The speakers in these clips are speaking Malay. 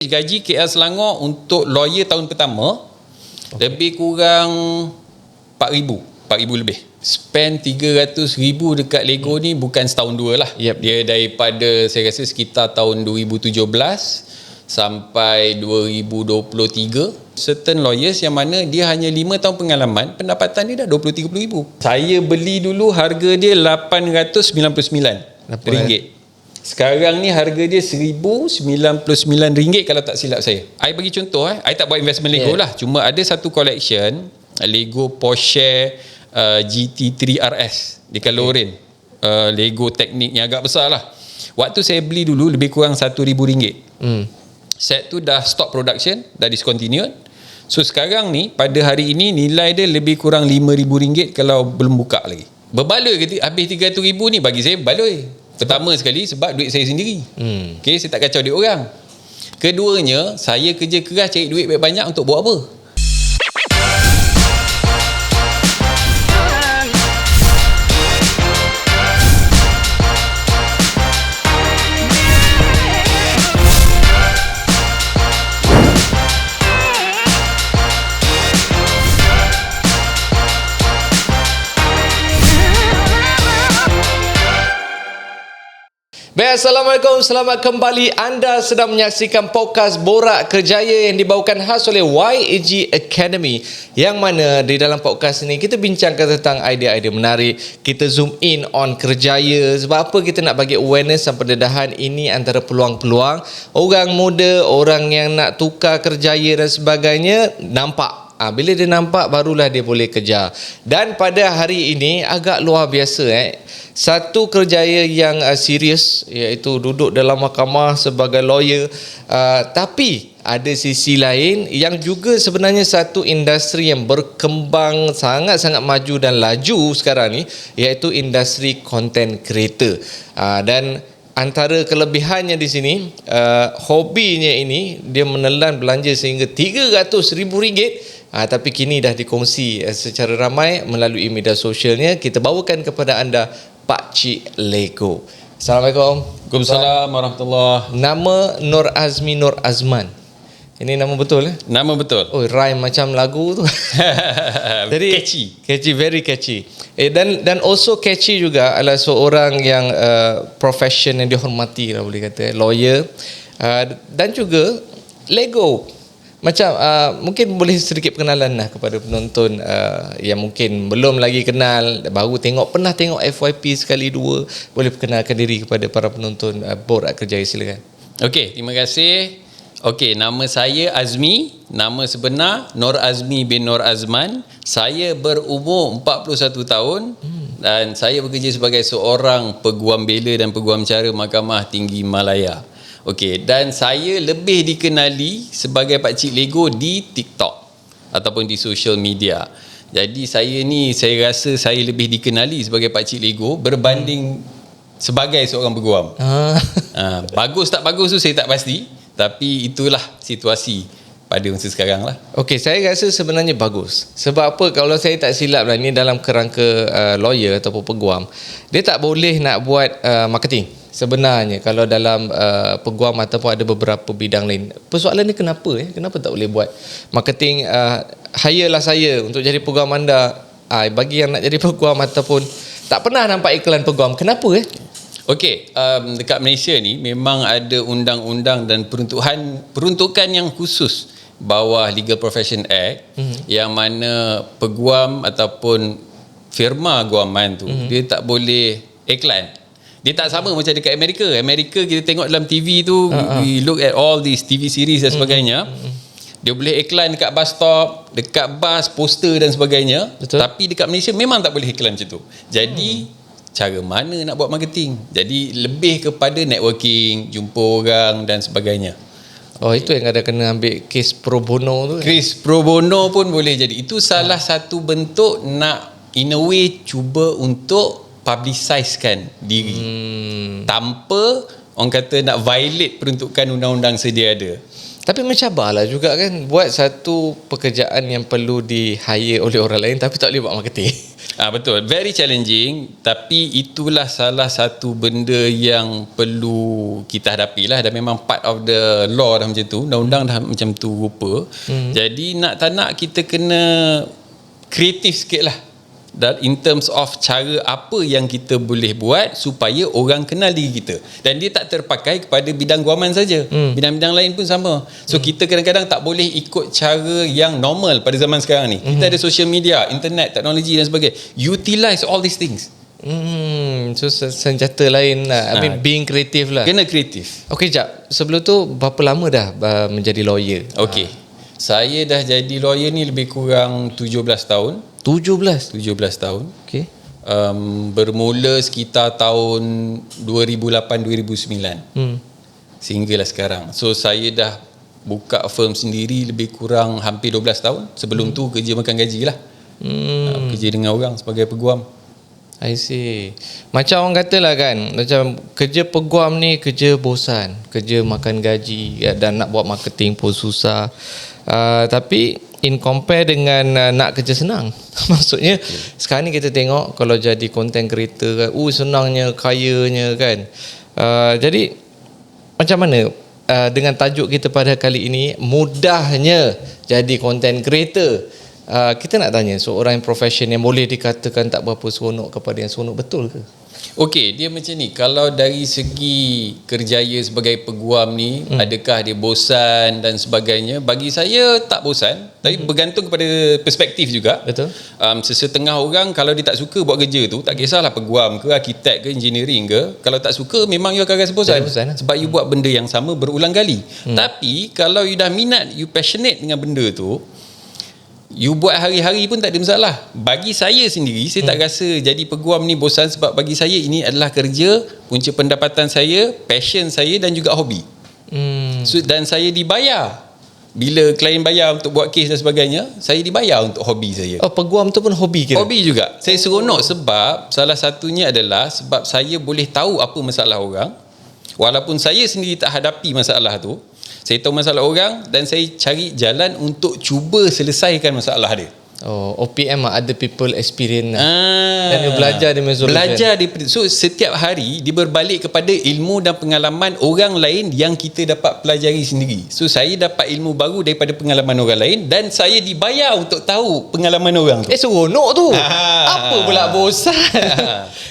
Gaji KL Selangor untuk lawyer tahun pertama lebih kurang 4,000 lebih. Spend 300,000 dekat Lego ni bukan setahun dua lah. Dia daripada saya rasa sekitar tahun 2017 sampai 2023. Certain lawyers yang mana dia hanya 5 tahun pengalaman, pendapatan dia dah 20-30,000. Saya beli dulu harga dia RM899. Sekarang ni harga dia RM1,099 kalau tak silap saya. I bagi contoh, I tak buat investment Lego lah. Cuma ada satu collection Lego Porsche GT3 RS di Kalorin. Lego teknik yang agak besar lah. Waktu saya beli dulu lebih kurang RM1,000. Set tu dah stop production, dah discontinued. So sekarang ni pada hari ini nilai dia lebih kurang RM5,000 kalau belum buka lagi. Berbaloi ke habis RM300,000 ni bagi saya berbaloi. Pertama sekali sebab duit saya sendiri. Okay, saya tak kacau duit orang. Keduanya, saya kerja keras cari duit banyak untuk buat apa? Baik, Assalamualaikum, selamat kembali. Anda sedang menyaksikan podcast Borak Kerjaya yang dibawakan khas oleh YAG Academy, yang mana di dalam podcast ini kita bincangkan tentang idea-idea menarik. Kita zoom in on kerjaya. Sebab apa kita nak bagi awareness dan pendedahan ini antara peluang-peluang orang muda, orang yang nak tukar kerjaya dan sebagainya, nampak. Bila dia nampak barulah dia boleh kejar. Dan pada hari ini agak luar biasa satu kerjaya yang serius, iaitu duduk dalam mahkamah sebagai lawyer, tapi ada sisi lain yang juga sebenarnya satu industri yang berkembang sangat-sangat maju dan laju sekarang ni, iaitu industri content creator. Dan antara kelebihannya di sini, hobinya ini dia menelan belanja sehingga RM300,000. Tapi kini dah dikongsi secara ramai melalui media sosialnya. Kita bawakan kepada anda Pakcik Lego. Assalamualaikum. Waalaikumsalam warahmatullahi. Nama Nur Azmi Nur Azman. Ini nama betul Nama betul. Oh, rhyme macam lagu tu. Jadi catchy, very catchy. Dan also catchy juga adalah seorang yang profession yang dihormati lah, boleh kata, lawyer, dan juga Lego. Macam mungkin boleh sedikit perkenalan lah kepada penonton yang mungkin belum lagi kenal, baru pernah tengok FYP sekali dua. Boleh perkenalkan diri kepada para penonton Borak Kerjaya, silakan. Okey, terima kasih. Okey, nama saya Azmi, nama sebenar Nur Azmi bin Nur Azman. Saya berumur 41 tahun dan saya bekerja sebagai seorang peguam bela dan peguam cara Mahkamah Tinggi Malaya. Okey, dan saya lebih dikenali sebagai Pakcik Lego di TikTok ataupun di social media. Jadi saya rasa saya lebih dikenali sebagai Pakcik Lego berbanding sebagai seorang peguam. Bagus tak bagus tu saya tak pasti, tapi itulah situasi pada masa sekarang lah. Okey, saya rasa sebenarnya bagus. Sebab apa? Kalau saya tak silap lah, ni dalam kerangka lawyer ataupun peguam, dia tak boleh nak buat marketing. Sebenarnya kalau dalam peguam ataupun ada beberapa bidang lain, persoalan ni kenapa tak boleh buat marketing? Hirelah saya untuk jadi peguam anda. Bagi yang nak jadi peguam ataupun tak pernah nampak iklan peguam, kenapa Okey, dekat Malaysia ni memang ada undang-undang dan peruntukan yang khusus bawah Legal Profession Act, yang mana peguam ataupun firma guaman tu dia tak boleh iklan. Dia tak sama macam dekat Amerika. Amerika kita tengok dalam TV tu, we look at all these TV series dan sebagainya. Dia boleh iklan dekat bus stop, dekat bus, poster dan sebagainya. Betul. Tapi dekat Malaysia memang tak boleh iklan macam tu. Jadi cara mana nak buat marketing? Jadi lebih kepada networking, jumpa orang dan sebagainya. Oh, itu yang ada kena ambil kes pro bono tu. Kes pro bono pun boleh jadi. Itu salah satu bentuk nak in a way cuba untuk publicizekan diri tanpa orang kata nak violate peruntukan undang-undang sedia ada. Tapi mencabarlah juga kan buat satu pekerjaan yang perlu di hire oleh orang lain tapi tak boleh buat marketing. Betul, very challenging, tapi itulah salah satu benda yang perlu kita hadapi lah, dan memang part of the law dah macam tu, undang-undang dah macam tu rupa. Jadi nak tak nak kita kena kreatif sikit lah, dan in terms of cara apa yang kita boleh buat supaya orang kenal diri kita, dan dia tak terpakai kepada bidang guaman saja, bidang-bidang lain pun sama. So kita kadang-kadang tak boleh ikut cara yang normal pada zaman sekarang ni. Kita ada social media, internet, teknologi dan sebagainya. Utilize all these things. So senjata lain lah. I mean being kreatif lah. Kena kreatif. Okey jap, sebelum tu berapa lama dah menjadi lawyer? Okey, saya dah jadi lawyer ni lebih kurang 17 tahun. 17 tahun. Okey. Bermula sekitar tahun 2008-2009 sehinggalah sekarang. So saya dah buka firm sendiri lebih kurang hampir 12 tahun. Sebelum tu kerja makan gaji lah. Kerja dengan orang sebagai peguam. I see. Macam orang kata lah kan, macam kerja peguam ni kerja bosan, kerja makan gaji, dan nak buat marketing pun susah. Tapi in compare dengan nak kerja senang. Maksudnya sekarang ni kita tengok kalau jadi content creator kan, senangnya, kayanya kan. Jadi macam mana dengan tajuk kita pada kali ini, mudahnya jadi content creator? Kita nak tanya seorang yang profession yang boleh dikatakan tak berapa seronok kepada yang seronok, betul ke? Okey, dia macam ni. Kalau dari segi kerjaya sebagai peguam ni, adakah dia bosan dan sebagainya? Bagi saya tak bosan, tapi bergantung kepada perspektif juga. Betul. Sesetengah orang kalau dia tak suka buat kerja tu, tak kisahlah peguam ke, arkitek ke, engineering ke, kalau tak suka memang you akan rasa bosan. Sebab you buat benda yang sama berulang kali. Tapi kalau you dah minat, you passionate dengan benda tu, you buat hari-hari pun tak ada masalah. Bagi saya sendiri, saya tak rasa jadi peguam ni bosan, sebab bagi saya ini adalah kerja, punca pendapatan saya, passion saya dan juga hobi. So, dan saya dibayar. Bila klien bayar untuk buat kes dan sebagainya, saya dibayar untuk hobi saya. Oh, peguam tu pun hobi ke? Hobi juga. Saya seronok sebab salah satunya adalah sebab saya boleh tahu apa masalah orang. Walaupun saya sendiri tak hadapi masalah tu, saya tahu masalah orang dan saya cari jalan untuk cuba selesaikan masalah dia. OPM lah, other people experience lah. Dan dia belajar dia solution. Belajar dia. So setiap hari dia berbalik kepada ilmu dan pengalaman orang lain yang kita dapat pelajari sendiri. So saya dapat ilmu baru daripada pengalaman orang lain dan saya dibayar untuk tahu pengalaman orang tu. Seronok tu. Apa pula bosan?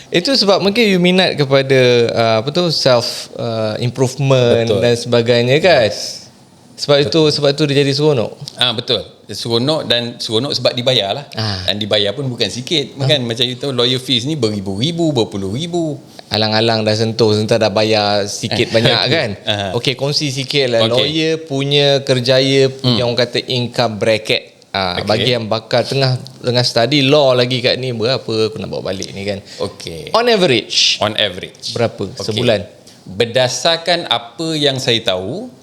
Itu sebab mungkin you minat kepada self improvement. Betul. Dan sebagainya kan. Sebab itu dia jadi seronok. Betul. Seronok, dan seronok sebab dibayar lah. Dan dibayar pun bukan sikit. Kan macam you tahu lawyer fees ni beribu-ribu, berpuluh ribu. Alang-alang dah sentuh, sebentar dah bayar sikit banyak kan. Okey, kongsi sikit lah. Lawyer punya kerjaya, yang orang kata income bracket. Bagi yang bakal tengah study law lagi kat ni, berapa aku nak bawa balik ni kan. Okey. On average berapa sebulan? Berdasarkan apa yang saya tahu,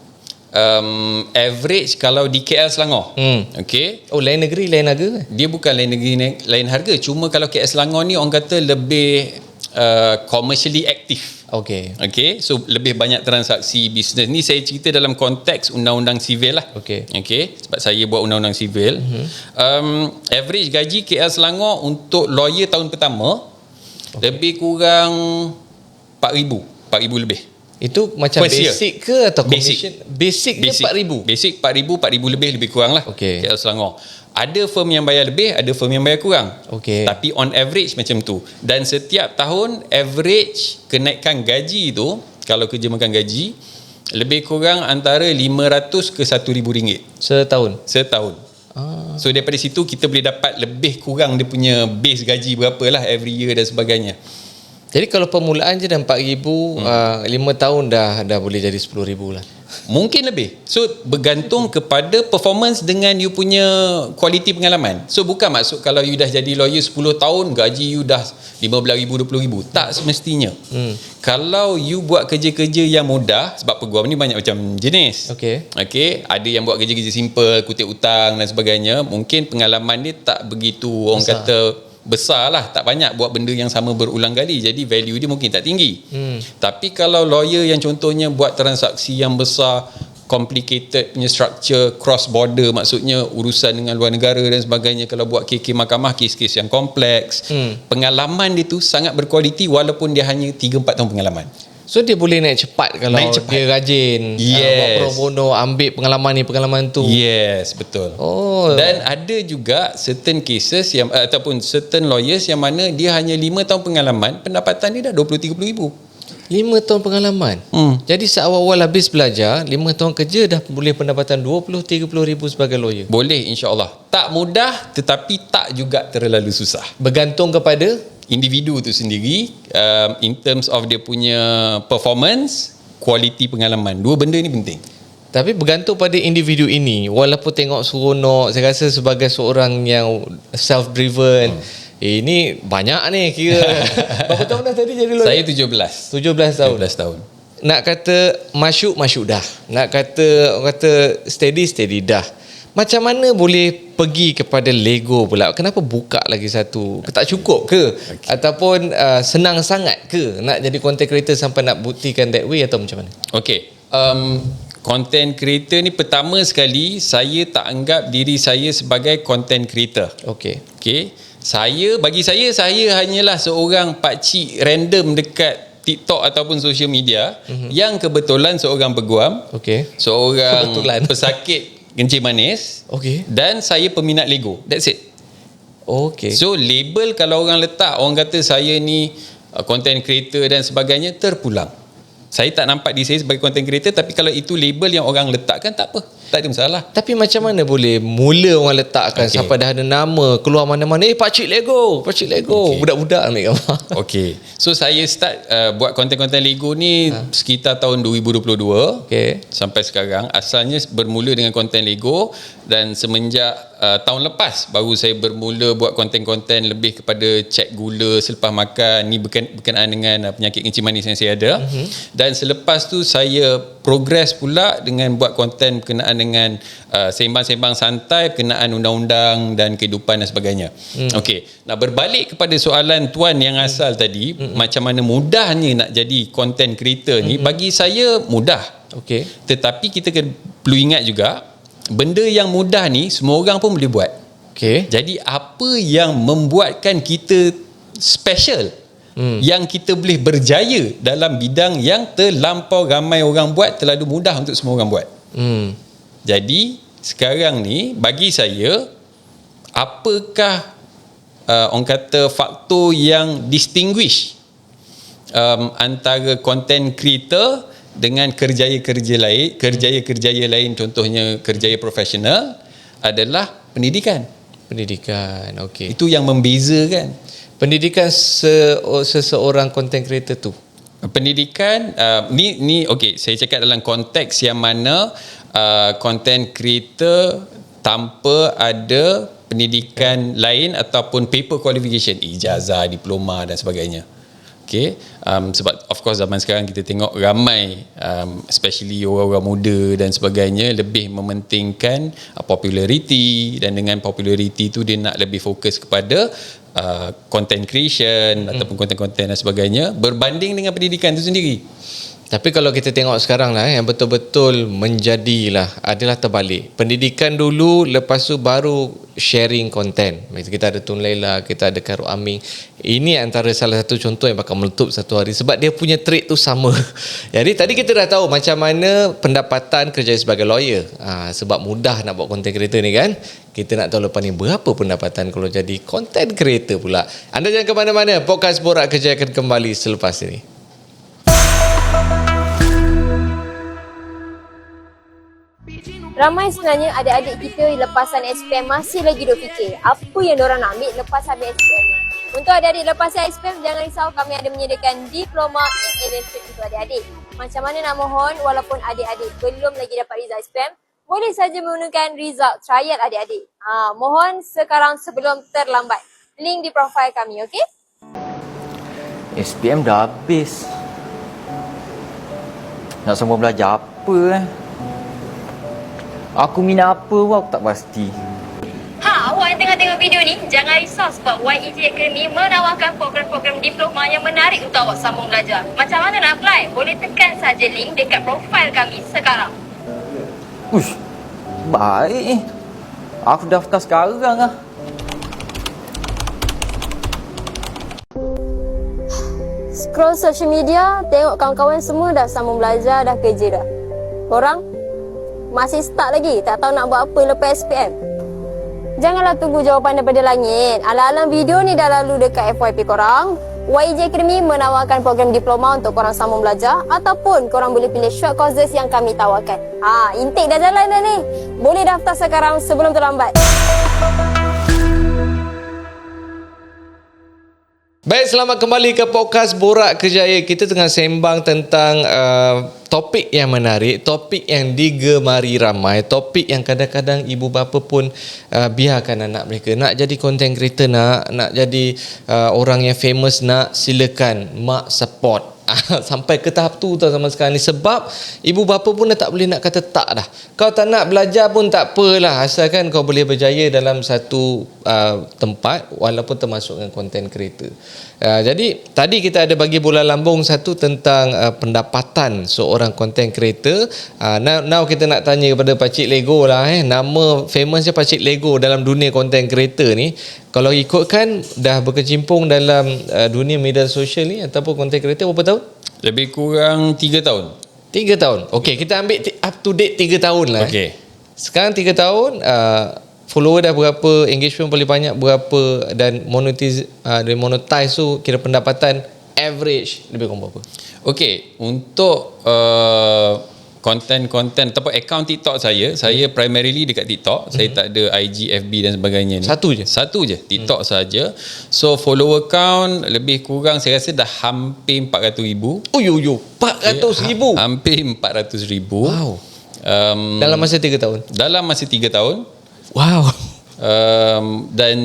average kalau di KL Selangor. Okey. Oh, lain negeri lain harga? Dia bukan lain negeri lain harga, cuma kalau KL Selangor ni orang kata lebih commercially active. Okey. So lebih banyak transaksi bisnes. Ni saya cerita dalam konteks undang-undang sivil lah. Okey. Sebab saya buat undang-undang sivil. Average gaji KL Selangor untuk lawyer tahun pertama lebih kurang 4,000 lebih. Itu macam basic ke atau commission? Basic ke 4,000? Basic 4,000 lebih kurang lah. KL Selangor. Ada firm yang bayar lebih, ada firm yang bayar kurang. Tapi on average macam tu. Dan setiap tahun average kenaikan gaji tu, kalau kerja makan gaji, lebih kurang antara 500 ke 1,000 ringgit. Setahun. So daripada situ kita boleh dapat lebih kurang dia punya base gaji berapalah every year dan sebagainya. Jadi kalau permulaan je dah 4,000, 5 tahun dah boleh jadi 10,000 lah. Mungkin lebih. So bergantung kepada performance dengan you punya kualiti pengalaman. So bukan maksud kalau you dah jadi lawyer 10 tahun gaji you dah 15,000, 20,000. Tak semestinya. Kalau you buat kerja-kerja yang mudah, sebab peguam ni banyak macam jenis. Okey, ada yang buat kerja-kerja simple, kutip hutang dan sebagainya, mungkin pengalaman dia tak begitu orang kata besar lah, tak banyak buat benda yang sama berulang kali, jadi value dia mungkin tak tinggi. Tapi kalau lawyer yang contohnya buat transaksi yang besar, complicated punya structure cross border, maksudnya urusan dengan luar negara dan sebagainya. Kalau buat KK mahkamah, kes-kes yang kompleks, pengalaman dia tu sangat berkualiti walaupun dia hanya 3-4 tahun pengalaman. So dia boleh naik cepat kalau dia rajin, buat pro bono, ambil pengalaman tu. Yes, betul. Dan ada juga certain cases yang ataupun certain lawyers yang mana dia hanya 5 tahun pengalaman, pendapatan dia dah 20-30 ribu. 5 tahun pengalaman. Jadi seawal-awal habis belajar, 5 tahun kerja dah boleh pendapatan 20-30 ribu sebagai lawyer. Boleh, insya-Allah. Tak mudah tetapi tak juga terlalu susah. Bergantung kepada individu tu sendiri, in terms of dia punya performance, kualiti pengalaman. Dua benda ni penting. Tapi bergantung pada individu ini, walaupun tengok seronok, saya rasa sebagai seorang yang self-driven, ini banyak ni kira. Berapa tahun dah tadi jadi lawyer? Saya 17 tahun. 17 tahun. Nak kata masyuk dah. Nak kata orang kata steady dah. Macam mana boleh pergi kepada Lego pula? Kenapa buka lagi satu? Tak cukup ke? Ataupun senang sangat ke nak jadi content creator sampai nak buktikan that way, atau macam mana? Okay, content creator ni pertama sekali saya tak anggap diri saya sebagai content creator. Okay. Bagi saya hanyalah seorang pakcik random dekat TikTok ataupun social media yang kebetulan seorang peguam, seorang pesakit kencing manis, dan saya peminat Lego. That's it. So label kalau orang letak, orang kata saya ni content creator dan sebagainya, terpulang. Saya tak nampak diri saya sebagai content creator, tapi kalau itu label yang orang letakkan, tak apa, tak ada masalah. Tapi macam mana boleh mula orang letakkan sampai dah ada nama, keluar mana-mana, pakcik Lego, budak-budak ambil gambar. So saya start buat konten-konten Lego ni sekitar tahun 2022 sampai sekarang. Asalnya bermula dengan konten Lego, dan semenjak tahun lepas baru saya bermula buat konten-konten lebih kepada cek gula selepas makan, ni berkenaan dengan penyakit kencing manis yang saya ada. Dan selepas tu saya progress pula dengan buat konten berkenaan dengan sembang-sembang santai berkenaan undang-undang dan kehidupan dan sebagainya. Nah, berbalik kepada soalan tuan yang asal tadi, macam mana mudahnya nak jadi content creator ni, bagi saya mudah. Tetapi kita perlu ingat juga, benda yang mudah ni semua orang pun boleh buat. Jadi apa yang membuatkan kita special, yang kita boleh berjaya dalam bidang yang terlampau ramai orang buat, terlalu mudah untuk semua orang buat. Jadi sekarang ni bagi saya, apakah orang kata faktor yang distinguish antara content creator dengan kerjaya-kerjaya lain, contohnya kerjaya profesional, adalah pendidikan. Itu yang membezakan. Pendidikan seseorang content creator tu. Pendidikan ni saya cakap dalam konteks yang mana content creator tanpa ada pendidikan lain ataupun paper qualification, ijazah, diploma dan sebagainya. Sebab of course zaman sekarang kita tengok ramai especially orang-orang muda dan sebagainya lebih mementingkan popularity, dan dengan popularity tu dia nak lebih fokus kepada content creation ataupun konten-konten dan sebagainya, berbanding dengan pendidikan itu sendiri. Tapi kalau kita tengok sekarang lah, yang betul-betul menjadilah adalah terbalik. Pendidikan dulu, lepas tu baru sharing konten. Kita ada Tun Laila, kita ada Khairul Aming. Ini antara salah satu contoh yang bakal meletup satu hari, sebab dia punya trait tu sama. Jadi tadi kita dah tahu macam mana pendapatan kerja sebagai lawyer. Sebab mudah nak buat content creator ni kan. Kita nak tahu lepas ni berapa pendapatan kalau jadi content creator pula. Anda jangan ke mana-mana. Podcast Borak Kerja akan kembali selepas ini. Ramai sebenarnya adik-adik kita lepasan SPM masih lagi duk fikir apa yang diorang nak ambil lepas habis SPM ni. Untuk adik-adik lepasan SPM, jangan risau, kami ada menyediakan diploma in electric untuk adik-adik. Macam mana nak mohon, walaupun adik-adik belum lagi dapat result SPM, boleh saja menggunakan result trial adik-adik. Mohon sekarang sebelum terlambat. Link di profil kami, okey? SPM dah habis. Nak sambung belajar apa Aku minat apa pun aku tak pasti. Awak yang tengah tengok video ni, jangan risau sebab YEG Academy menawarkan program-program diploma yang menarik untuk awak sambung belajar. Macam mana nak apply? Boleh tekan saja link dekat profil kami sekarang. Uish, baik ni. Aku daftar sekarang lah. Scroll social media, tengok kawan-kawan semua dah sambung belajar, dah kerja dah. Korang masih start lagi, tak tahu nak buat apa lepas SPM. Janganlah tunggu jawapan daripada langit. Alang-alang video ni dah lalu dekat FYP korang. YEG Academy menawarkan program diploma untuk korang sambung belajar ataupun korang boleh pilih short courses yang kami tawarkan. Intake dah jalan dah ni. Boleh daftar sekarang sebelum terlambat. Baik, selamat kembali ke podcast Borak Kerjaya. Kita tengah sembang tentang topik yang menarik, topik yang digemari ramai, topik yang kadang-kadang ibu bapa pun biarkan anak mereka. Nak jadi content creator, nak jadi orang yang famous, nak silakan, mak support. Sampai ke tahap tu tau sama sekarang ni. Sebab ibu bapa pun dah tak boleh nak kata tak dah. Kau tak nak belajar pun tak apalah, asalkan kau boleh berjaya dalam satu tempat, walaupun termasuk dengan content creator. Jadi tadi kita ada bagi bola lambung satu tentang pendapatan seorang content creator. Now kita nak tanya kepada Pakcik Lego lah. Nama famousnya Pakcik Lego dalam dunia content creator ni, kalau ikutkan dah berkecimpung dalam dunia media sosial ni ataupun content creator berapa tahun? Lebih kurang 3 tahun. 3 tahun. Okey, kita ambil up to date 3 tahun lah. Okey. Sekarang 3 tahun, follower dah berapa, engagement paling banyak berapa, dan monetize tu kira pendapatan average lebih kurang berapa? Okey, untuk konten-konten ataupun akaun TikTok saya primarily dekat TikTok. Saya tak ada IG, FB dan sebagainya ni. Satu je, TikTok saja. So follower count lebih kurang saya rasa dah hampir 400,000. 400,000. Hampir 400,000. Wow. Dalam masa 3 tahun. Dalam masa 3 tahun. Wow. Dan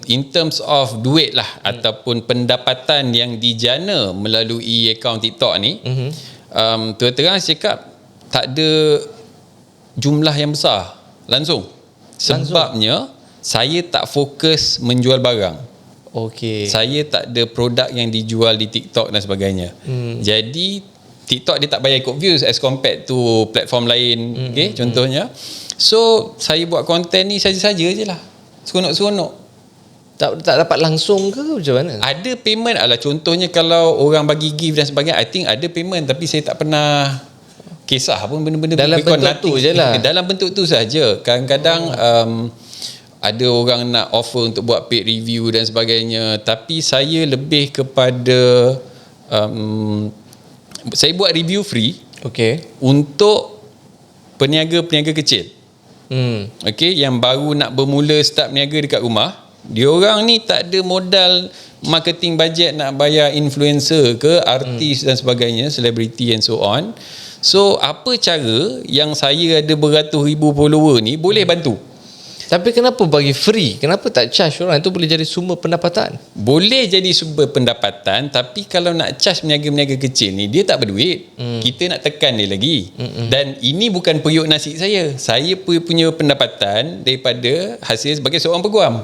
in terms of duit lah ataupun pendapatan yang dijana melalui akaun TikTok ni, terang saya cakap tak ada jumlah yang besar langsung. Sebabnya saya tak fokus menjual barang. Okey. Saya tak ada produk yang dijual di TikTok dan sebagainya. Jadi TikTok dia tak bayar ikut views as compared to platform lain. Okay, contohnya. So saya buat konten ni saja-saja je lah, seronok-seronok. Tak dapat langsung ke macam mana? Ada payment lah. Contohnya kalau orang bagi gift dan sebagainya, I think ada payment, tapi saya tak pernah kisah pun benda-benda dalam bentuk tu je lah. Dalam bentuk tu saja. Kadang-kadang ada orang nak offer untuk buat paid review dan sebagainya, tapi saya lebih kepada saya buat review free. Okey. Untuk peniaga-peniaga kecil. Okey, yang baru nak bermula start berniaga dekat rumah. Diorang ni tak ada modal marketing budget nak bayar influencer ke, artis dan sebagainya, selebriti and so on. So apa cara yang saya ada beratus ribu follower ni boleh bantu? Tapi kenapa bagi free? Kenapa tak charge orang? Itu boleh jadi sumber pendapatan. Boleh jadi sumber pendapatan, tapi kalau nak charge peniaga-peniaga kecil ni, dia tak berduit. Kita nak tekan dia lagi. Dan ini bukan periuk nasi saya. Saya punya pendapatan daripada hasil sebagai seorang peguam.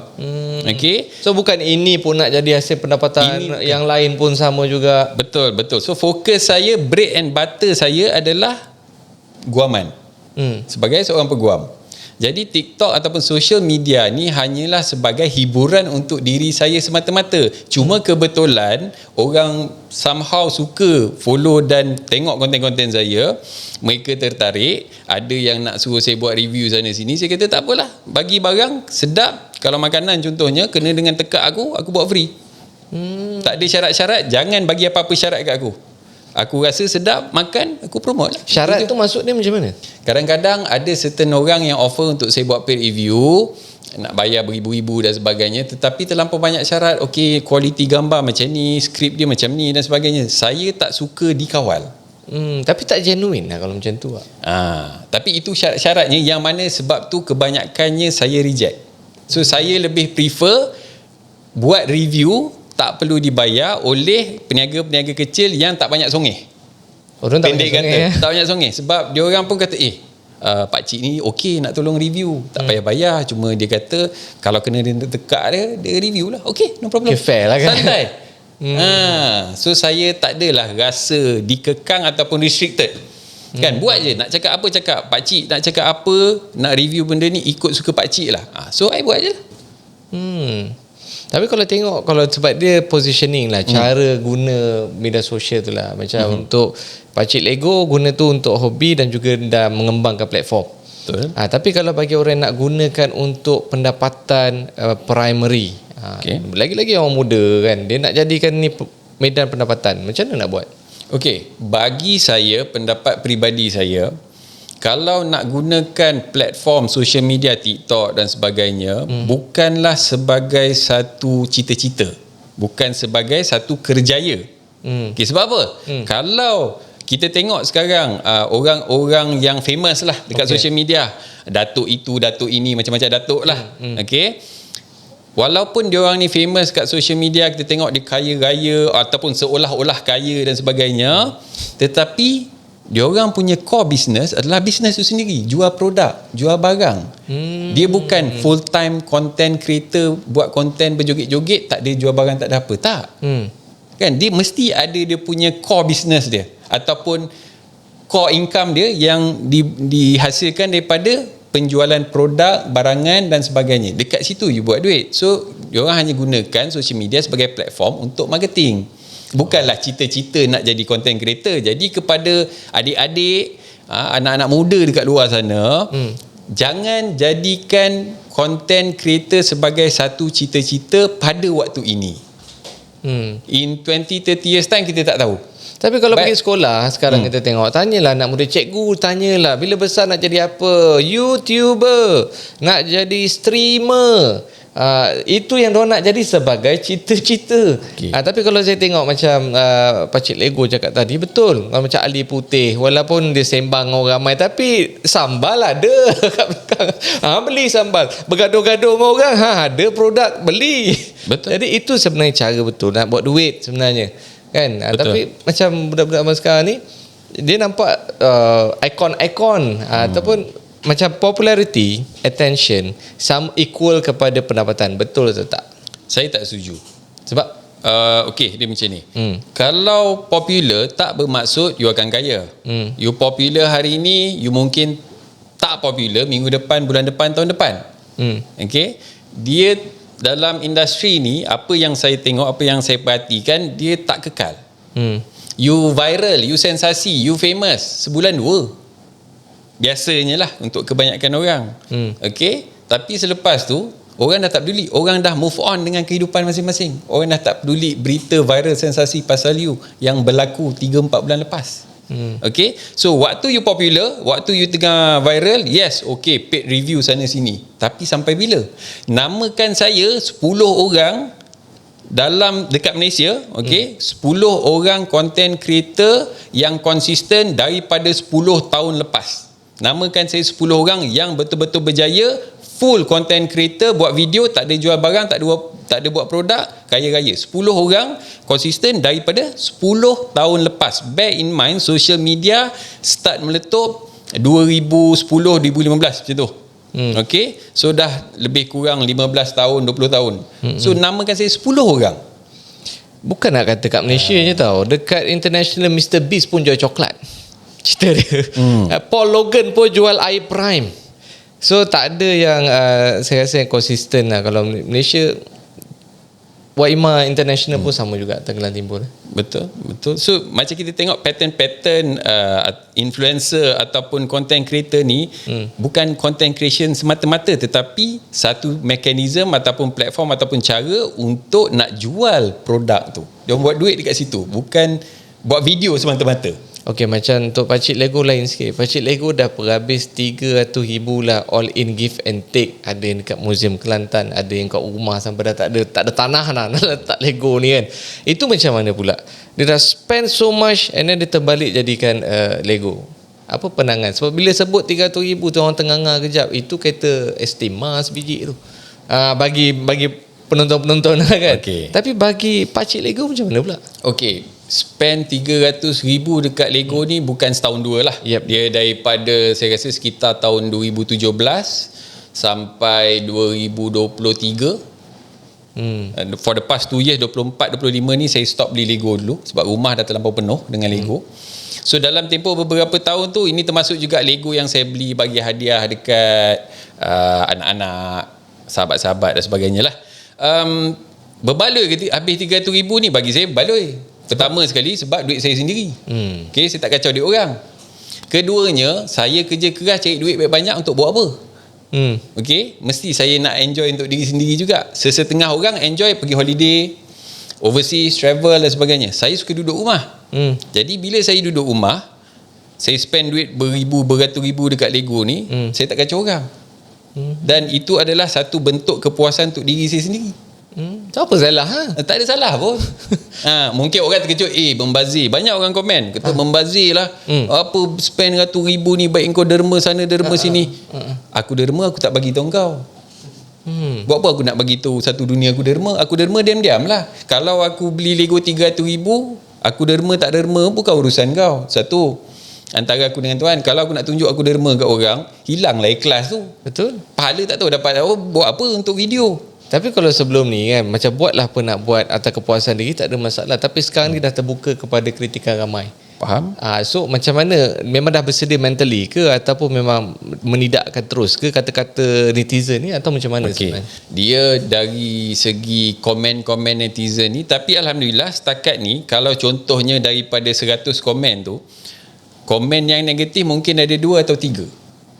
Okey. So bukan ini pun nak jadi hasil pendapatan, yang lain pun sama juga. Betul. So fokus saya, bread and butter saya adalah guaman. Sebagai seorang peguam. Jadi TikTok ataupun social media ni hanyalah sebagai hiburan untuk diri saya semata-mata. Cuma kebetulan orang somehow suka follow dan tengok konten-konten saya. Mereka tertarik. Ada yang nak suruh saya buat review sana sini. Saya kata tak apalah. Bagi barang sedap. Kalau makanan contohnya kena dengan tekak aku buat free. Tak ada syarat-syarat. Jangan bagi apa-apa syarat kat aku. Aku rasa sedap makan, aku promote lah. Syarat tu maksud dia macam mana? Kadang-kadang ada certain orang yang offer untuk saya buat paid review, nak bayar beribu-ribu dan sebagainya, tetapi terlampau banyak syarat. Okey, kualiti gambar macam ni, skrip dia macam ni dan sebagainya. Saya tak suka dikawal. Tapi tak genuine lah kalau macam tu lah. Tapi itu syarat-syaratnya yang mana sebab tu kebanyakannya saya reject. So saya lebih prefer buat review tak perlu dibayar oleh peniaga-peniaga kecil yang tak banyak songeh. Orang tak banyak songeh. Tak banyak songeh. Sebab dia orang pun kata, pakcik ni okey nak tolong review. Tak payah bayar. Cuma dia kata, kalau kena dia tekak dia review lah. Okey, no problem. Okay, fair lah kan. Santai. So saya tak adalah rasa dikekang ataupun restricted. Kan buat je, nak cakap apa cakap. Pak cik nak cakap apa, nak review benda ni ikut suka pak cik lah. So I buat je lah. Tapi kalau tengok, kalau sebab dia positioning lah, cara guna media sosial tu lah. Macam untuk Pakcik Lego guna tu untuk hobi dan juga dah mengembangkan platform. Betul. Tapi kalau bagi orang yang nak gunakan untuk pendapatan primary, lagi-lagi orang muda kan, dia nak jadikan ni medan pendapatan, macam mana nak buat? Okey, bagi saya, pendapat peribadi saya, kalau nak gunakan platform social media TikTok dan sebagainya, bukanlah sebagai satu cita-cita, bukan sebagai satu kerjaya. Okay, sebab apa? Kalau kita tengok sekarang orang-orang yang famous lah dekat social media, datuk itu, datuk ini, macam-macam datuk lah. Okay, walaupun diorang ni famous kat social media, kita tengok dia kaya raya ataupun seolah-olah kaya dan sebagainya, tetapi diorang punya core business adalah business tu sendiri, jual produk, jual barang. Dia bukan full time content creator, buat content berjoget-joget, tak ada jual barang, tak ada apa, tak. Kan dia mesti ada dia punya core business dia, ataupun core income dia yang dihasilkan daripada penjualan produk, barangan dan sebagainya. Dekat situ you buat duit. So diorang hanya gunakan social media sebagai platform untuk marketing. Bukanlah cita-cita nak jadi content creator. Jadi kepada adik-adik, anak-anak muda dekat luar sana, jangan jadikan content creator sebagai satu cita-cita pada waktu ini. In 20-30 years time kita tak tahu. Tapi kalau pergi sekolah sekarang kita tengok, tanyalah anak muda, cikgu tanyalah bila besar nak jadi apa? YouTuber, nak jadi streamer. Itu yang diorang nak jadi sebagai cita-cita. Tapi kalau saya tengok macam Pakcik Lego cakap tadi, betul. Kalau macam Ali Putih, walaupun dia sembang orang ramai, tapi sambal ada kat belakang. Beli sambal. Bergaduh-gaduh dengan orang, ada produk, beli. Betul. Jadi itu sebenarnya cara betul nak buat duit sebenarnya. Kan? Tapi macam budak-budak masa sekarang ni, dia nampak ikon-ikon ataupun macam popularity, attention sama equal kepada pendapatan. Betul atau tak? Saya tak setuju. Sebab okey, dia macam ni. Kalau popular tak bermaksud you akan kaya. You popular hari ni, you mungkin tak popular minggu depan, bulan depan, tahun depan. Okey. Dia dalam industri ni, apa yang saya tengok, apa yang saya perhatikan, dia tak kekal. You viral, you sensasi, you famous sebulan dua. Biasanya lah untuk kebanyakan orang. Okay, tapi selepas tu orang dah tak peduli, orang dah move on dengan kehidupan masing-masing. Orang dah tak peduli berita viral sensasi pasal you yang berlaku 3-4 bulan lepas. Okay, so waktu you popular, waktu you tengah viral, yes, okay, paid review sana sini, tapi sampai bila? Namakan saya 10 orang dalam dekat Malaysia, okay, 10 orang content creator yang konsisten daripada 10 tahun lepas. Namakan saya 10 orang yang betul-betul berjaya, full content creator, buat video, tak ada jual barang, tak ada buat produk, kaya raya. 10 orang konsisten daripada 10 tahun lepas. Bear in mind, social media start meletup 2010-2015 macam tu. Okay, so dah lebih kurang 15 tahun, 20 tahun. So namakan saya 10 orang. bukan nak kata kat Malaysia je tau, dekat international Mr. Beast pun jual coklat. Cerita dia. Paul Logan pun jual air Prime. So tak ada yang saya rasa yang konsisten lah. Kalau Malaysia, Waima International pun sama juga Tenggelam Timur. Betul. So macam kita tengok pattern influencer ataupun content creator ni bukan content creation semata-mata, tetapi satu mekanisme ataupun platform ataupun cara untuk nak jual produk tu. Dia buat duit dekat situ, bukan buat video semata-mata. Okey, macam untuk Pakcik Lego lain sikit. Pakcik Lego dah berhabis 300,000 lah all in give and take. Ada yang dekat Museum Kelantan, ada yang kat rumah sampai dah tak ada tanah nak letak Lego ni kan. Itu macam mana pula? Dia dah spend so much and then dia terbalik jadikan Lego. Apa pandangan? Sebab bila sebut 300,000 tu orang tengah-tengah kejap, itu kereta Estima sebiji tu. Bagi penonton-penonton lah kan. Okay. Tapi bagi Pakcik Lego macam mana pula? Okey, spend 300,000 dekat Lego ni bukan setahun dua lah. Dia daripada saya rasa sekitar tahun 2017 sampai 2023. For the past 2 years, 24-25 ni saya stop beli Lego dulu sebab rumah dah terlampau penuh dengan Lego. So dalam tempoh beberapa tahun tu, ini termasuk juga Lego yang saya beli bagi hadiah dekat anak-anak, sahabat-sahabat dan sebagainya lah. Berbaloi ke habis 300,000 ni bagi saya berbaloi. Pertama sekali sebab duit saya sendiri. Okay, saya tak kacau duit orang. Keduanya, saya kerja keras cari duit banyak untuk buat apa? Okay, mesti saya nak enjoy untuk diri sendiri juga. Sesetengah orang enjoy pergi holiday, overseas, travel dan sebagainya. Saya suka duduk rumah. Jadi bila saya duduk rumah, saya spend duit beribu, beratus ribu dekat Lego ni, saya tak kacau orang. Dan itu adalah satu bentuk kepuasan untuk diri saya sendiri. Tak apa salah Tak ada salah pun. Mungkin orang terkejut, membazir. Banyak orang komen kata membazir lah. Apa spend ratus ribu ni, baik kau derma sana derma sini. Aku derma, aku tak bagi tahu kau. Buat apa aku nak bagi tahu satu dunia aku derma? Aku derma diam-diam lah. Kalau aku beli Lego 300,000, aku derma tak derma bukan urusan kau. Satu, antara aku dengan Tuhan. Kalau aku nak tunjuk aku derma kat orang, hilanglah ikhlas tu. Betul. Pahala tak tahu dapat apa, buat apa untuk video. Tapi kalau sebelum ni kan, macam buatlah apa nak buat atas kepuasan diri, tak ada masalah. Tapi sekarang ni dah terbuka kepada kritikan ramai. Faham? So macam mana, memang dah bersedia mentally ke, ataupun memang menidakkan terus ke kata-kata netizen ni, atau macam mana sebenarnya? Dia dari segi komen-komen netizen ni, tapi Alhamdulillah setakat ni, kalau contohnya daripada 100 komen tu, komen yang negatif mungkin ada 2 atau 3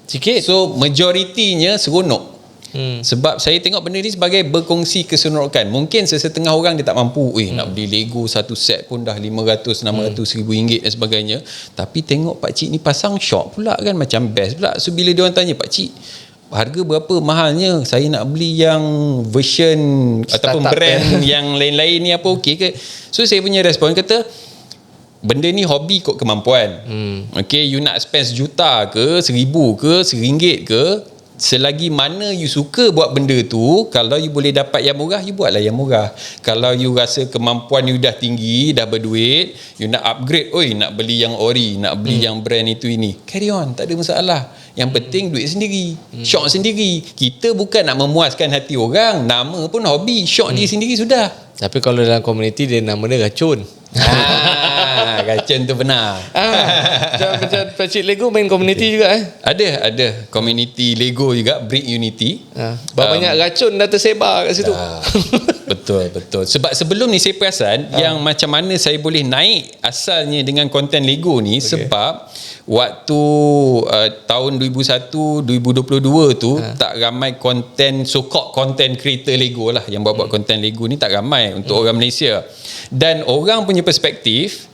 sikit. So majoritinya seronok. Sebab saya tengok benda ni sebagai berkongsi keseronokan. Mungkin sesetengah orang dia tak mampu, nak beli Lego satu set pun dah 500, 600, RM1,000 dan sebagainya. Tapi tengok pakcik ni pasang, shock pula kan, macam best pula. So bila dia orang tanya, pakcik harga berapa mahalnya, saya nak beli yang version Startup ataupun brand yang lain-lain ni, apa okey ke? So saya punya respon kata, benda ni hobi kot kemampuan. Okay, you nak spend RM1,000 ke, RM1,000 ke, RM1 ke, selagi mana you suka buat benda tu, kalau you boleh dapat yang murah, you buatlah yang murah. Kalau you rasa kemampuan you dah tinggi, dah berduit, you nak upgrade, nak beli yang ori, nak beli yang brand itu ini, carry on, tak ada masalah. Yang penting duit sendiri, syok sendiri. Kita bukan nak memuaskan hati orang, nama pun hobi, syok diri sendiri sudah. Tapi kalau dalam komuniti dia nama dia racun. Racun tu benar. Macam Pakcik Lego main komuniti juga Ada community Lego juga, Brick Unity. Banyak racun dah tersebar kat situ. Betul. Sebab sebelum ni saya perasan yang macam mana saya boleh naik asalnya dengan konten Lego ni, sebab waktu tahun 2001 2022 tu tak ramai konten, so-called content creator Lego lah, yang buat konten Lego ni tak ramai untuk orang Malaysia. Dan orang punya perspektif,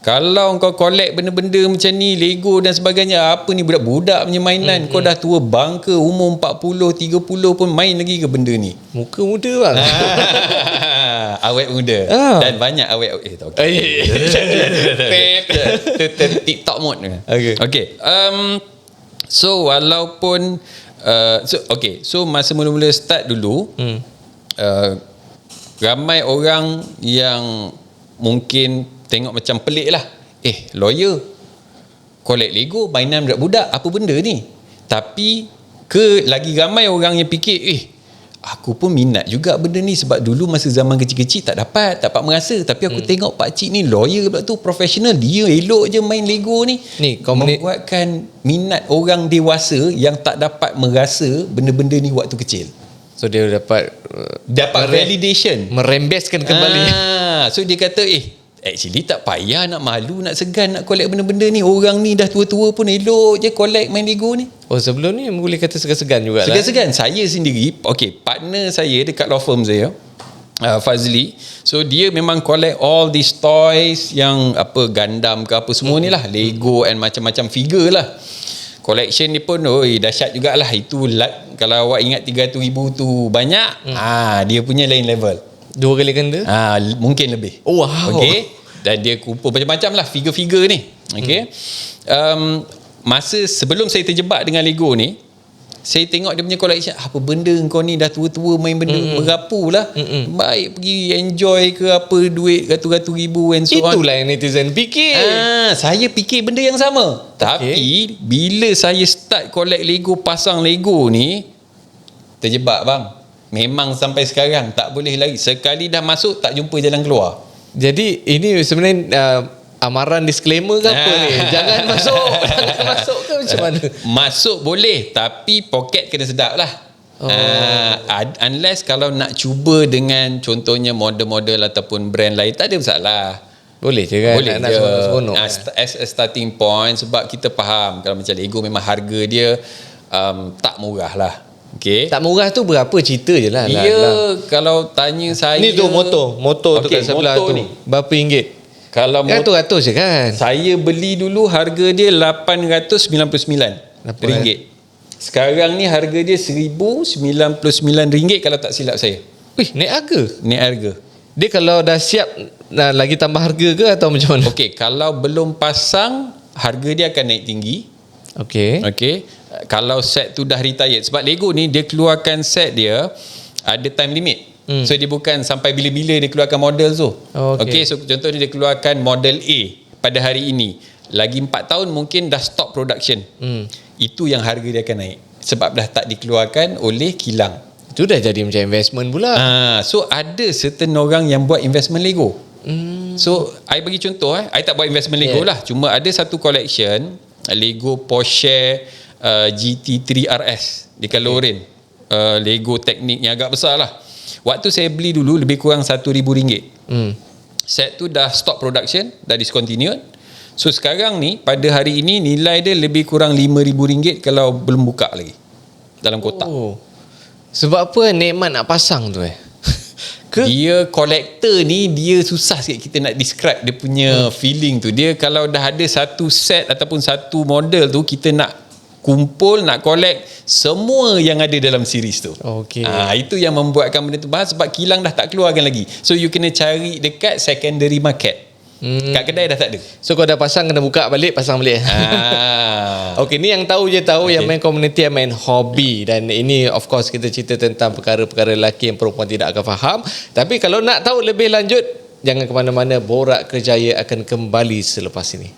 kalau kau collect benda-benda macam ni, Lego dan sebagainya, apa ni budak-budak punya mainan, kau dah tua bangka, umur 40, 30 pun main lagi ke benda ni? Muka muda bang. Awet muda. Dan banyak awet TikTok mode. Okay. So walaupun so masa mula-mula start dulu, ramai orang yang mungkin tengok macam pelik lah, lawyer collect Lego, mainan budak-budak, apa benda ni? Tapi lagi ramai orang yang fikir, aku pun minat juga benda ni, sebab dulu masa zaman kecil-kecil tak dapat merasa. Tapi aku tengok pakcik ni lawyer pula tu, profesional, dia elok je main Lego ni. Membuatkan minat orang dewasa yang tak dapat merasa benda-benda ni waktu kecil. So dia dapat validation, merembeskan kembali. So dia kata, actually tak payah nak malu, nak segan nak collect benda-benda ni. Orang ni dah tua-tua pun elok je collect main Lego ni. Sebelum ni boleh kata segan-segan juga lah. Segan-segan. Saya sendiri, partner saya dekat law firm saya, Fazli. So dia memang collect all these toys, yang apa Gundam ke apa semua ni lah, Lego and macam-macam figure lah. Collection ni pun dahsyat jugalah. Itu kalau awak ingat 300,000 tu banyak, dia punya lain level. 2 kali ganda? Mungkin lebih. Wow. Okay. Dan dia kumpul macam-macam lah figure-figure ni. Okay. Masa sebelum saya terjebak dengan Lego ni, saya tengok dia punya collection, apa benda kau ni dah tua-tua main benda berapu lah. Baik pergi enjoy ke apa, duit ratus-ratus ribu and so on. Itulah yang netizen fikir. Saya fikir benda yang sama. Tapi bila saya start collect Lego, pasang Lego ni, terjebak bang. Memang sampai sekarang tak boleh lagi. Sekali dah masuk tak jumpa jalan keluar. Jadi ini sebenarnya amaran disclaimer ke apa ni? Jangan masuk. Jangan masuk ke macam mana? Masuk boleh, tapi poket kena sedap lah. Unless kalau nak cuba dengan contohnya model-model ataupun brand lain, tak ada masalah. Boleh je kan? Boleh nak je. seronok. As a starting point, sebab kita faham kalau macam Lego memang harga dia tak murah lah. Okay. Tak murah tu berapa cerita je lah. Kalau tanya saya, Ni tu motor tu okey, kat sebelah motor tu. ni. Berapa ringgit? kalau Ratus-ratus je kan? saya beli dulu harga dia RM899. Sekarang ni harga dia RM1,099 kalau tak silap saya. Wih, naik harga. Ni harga. Dia kalau dah siap lagi tambah harga ke atau macam mana? Okey, kalau belum pasang harga dia akan naik tinggi. Okey. Okey. Kalau set tu dah retired, sebab Lego ni dia keluarkan set dia ada time limit. So dia bukan sampai bila-bila dia keluarkan model tu. Okey, so contohnya dia keluarkan model A pada hari ini. Lagi 4 tahun mungkin dah stop production. Itu yang harga dia akan naik sebab dah tak dikeluarkan oleh kilang. Itu dah jadi macam investment pula. So ada certain orang yang buat investment Lego. So I bagi contoh, I tak buat investment Lego lah. Cuma ada satu collection Lego Porsche GT3 RS di Kalorin. Lego teknik yang agak besar lah. Waktu saya beli dulu lebih kurang RM1,000. Set tu dah stop production, dah discontinued. So sekarang ni pada hari ini nilai dia lebih kurang RM5,000 kalau belum buka lagi dalam kotak. Sebab apa nikmat nak pasang tu ke? Dia collector ni dia susah sikit kita nak describe dia punya feeling tu. Dia kalau dah ada satu set ataupun satu model tu, kita nak kumpul, nak collect semua yang ada dalam series tu. Okey. Itu yang membuatkan benda tu bahas sebab kilang dah tak keluarkan lagi. So you kena cari dekat secondary market. Kat kedai dah tak ada. So kau dah pasang kena buka balik, pasang balik. Okey, ni yang tahu je tahu, yang main komuniti, yang main hobi. Dan ini of course kita cerita tentang perkara-perkara lelaki yang perempuan tidak akan faham. Tapi kalau nak tahu lebih lanjut, jangan ke mana-mana. Borak Kerjaya akan kembali selepas ini.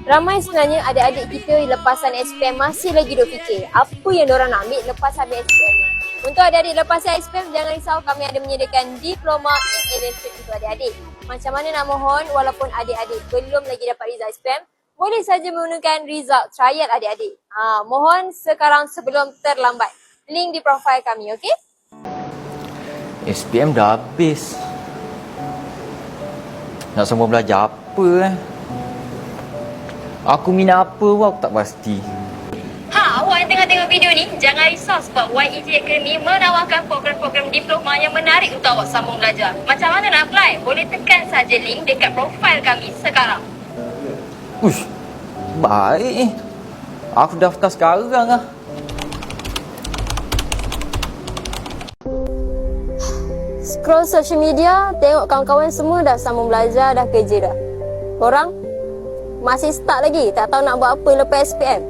Ramai sebenarnya adik-adik kita lepasan SPM masih lagi duk fikir apa yang diorang nak ambil lepas habis SPM ni. Untuk adik-adik lepasan SPM, jangan risau, kami ada menyediakan diploma in electric untuk adik-adik. Macam mana nak mohon walaupun adik-adik belum lagi dapat result SPM, boleh saja menggunakan result trial adik-adik. Mohon sekarang sebelum terlambat. Link di profil kami, okey? SPM dah habis. Nak semua belajar apa Aku minat apa pun aku tak pasti. Awak yang tengah tengok video ni, jangan risau sebab YEG Academy menawarkan program-program diploma yang menarik untuk awak sambung belajar. Macam mana nak apply? Boleh tekan saja link dekat profil kami sekarang. Uish, baik. Aku daftar sekarang lah. Scroll social media, tengok kawan-kawan semua dah sambung belajar, dah kerja dah. Korang masih start lagi, tak tahu nak buat apa lepas SPM.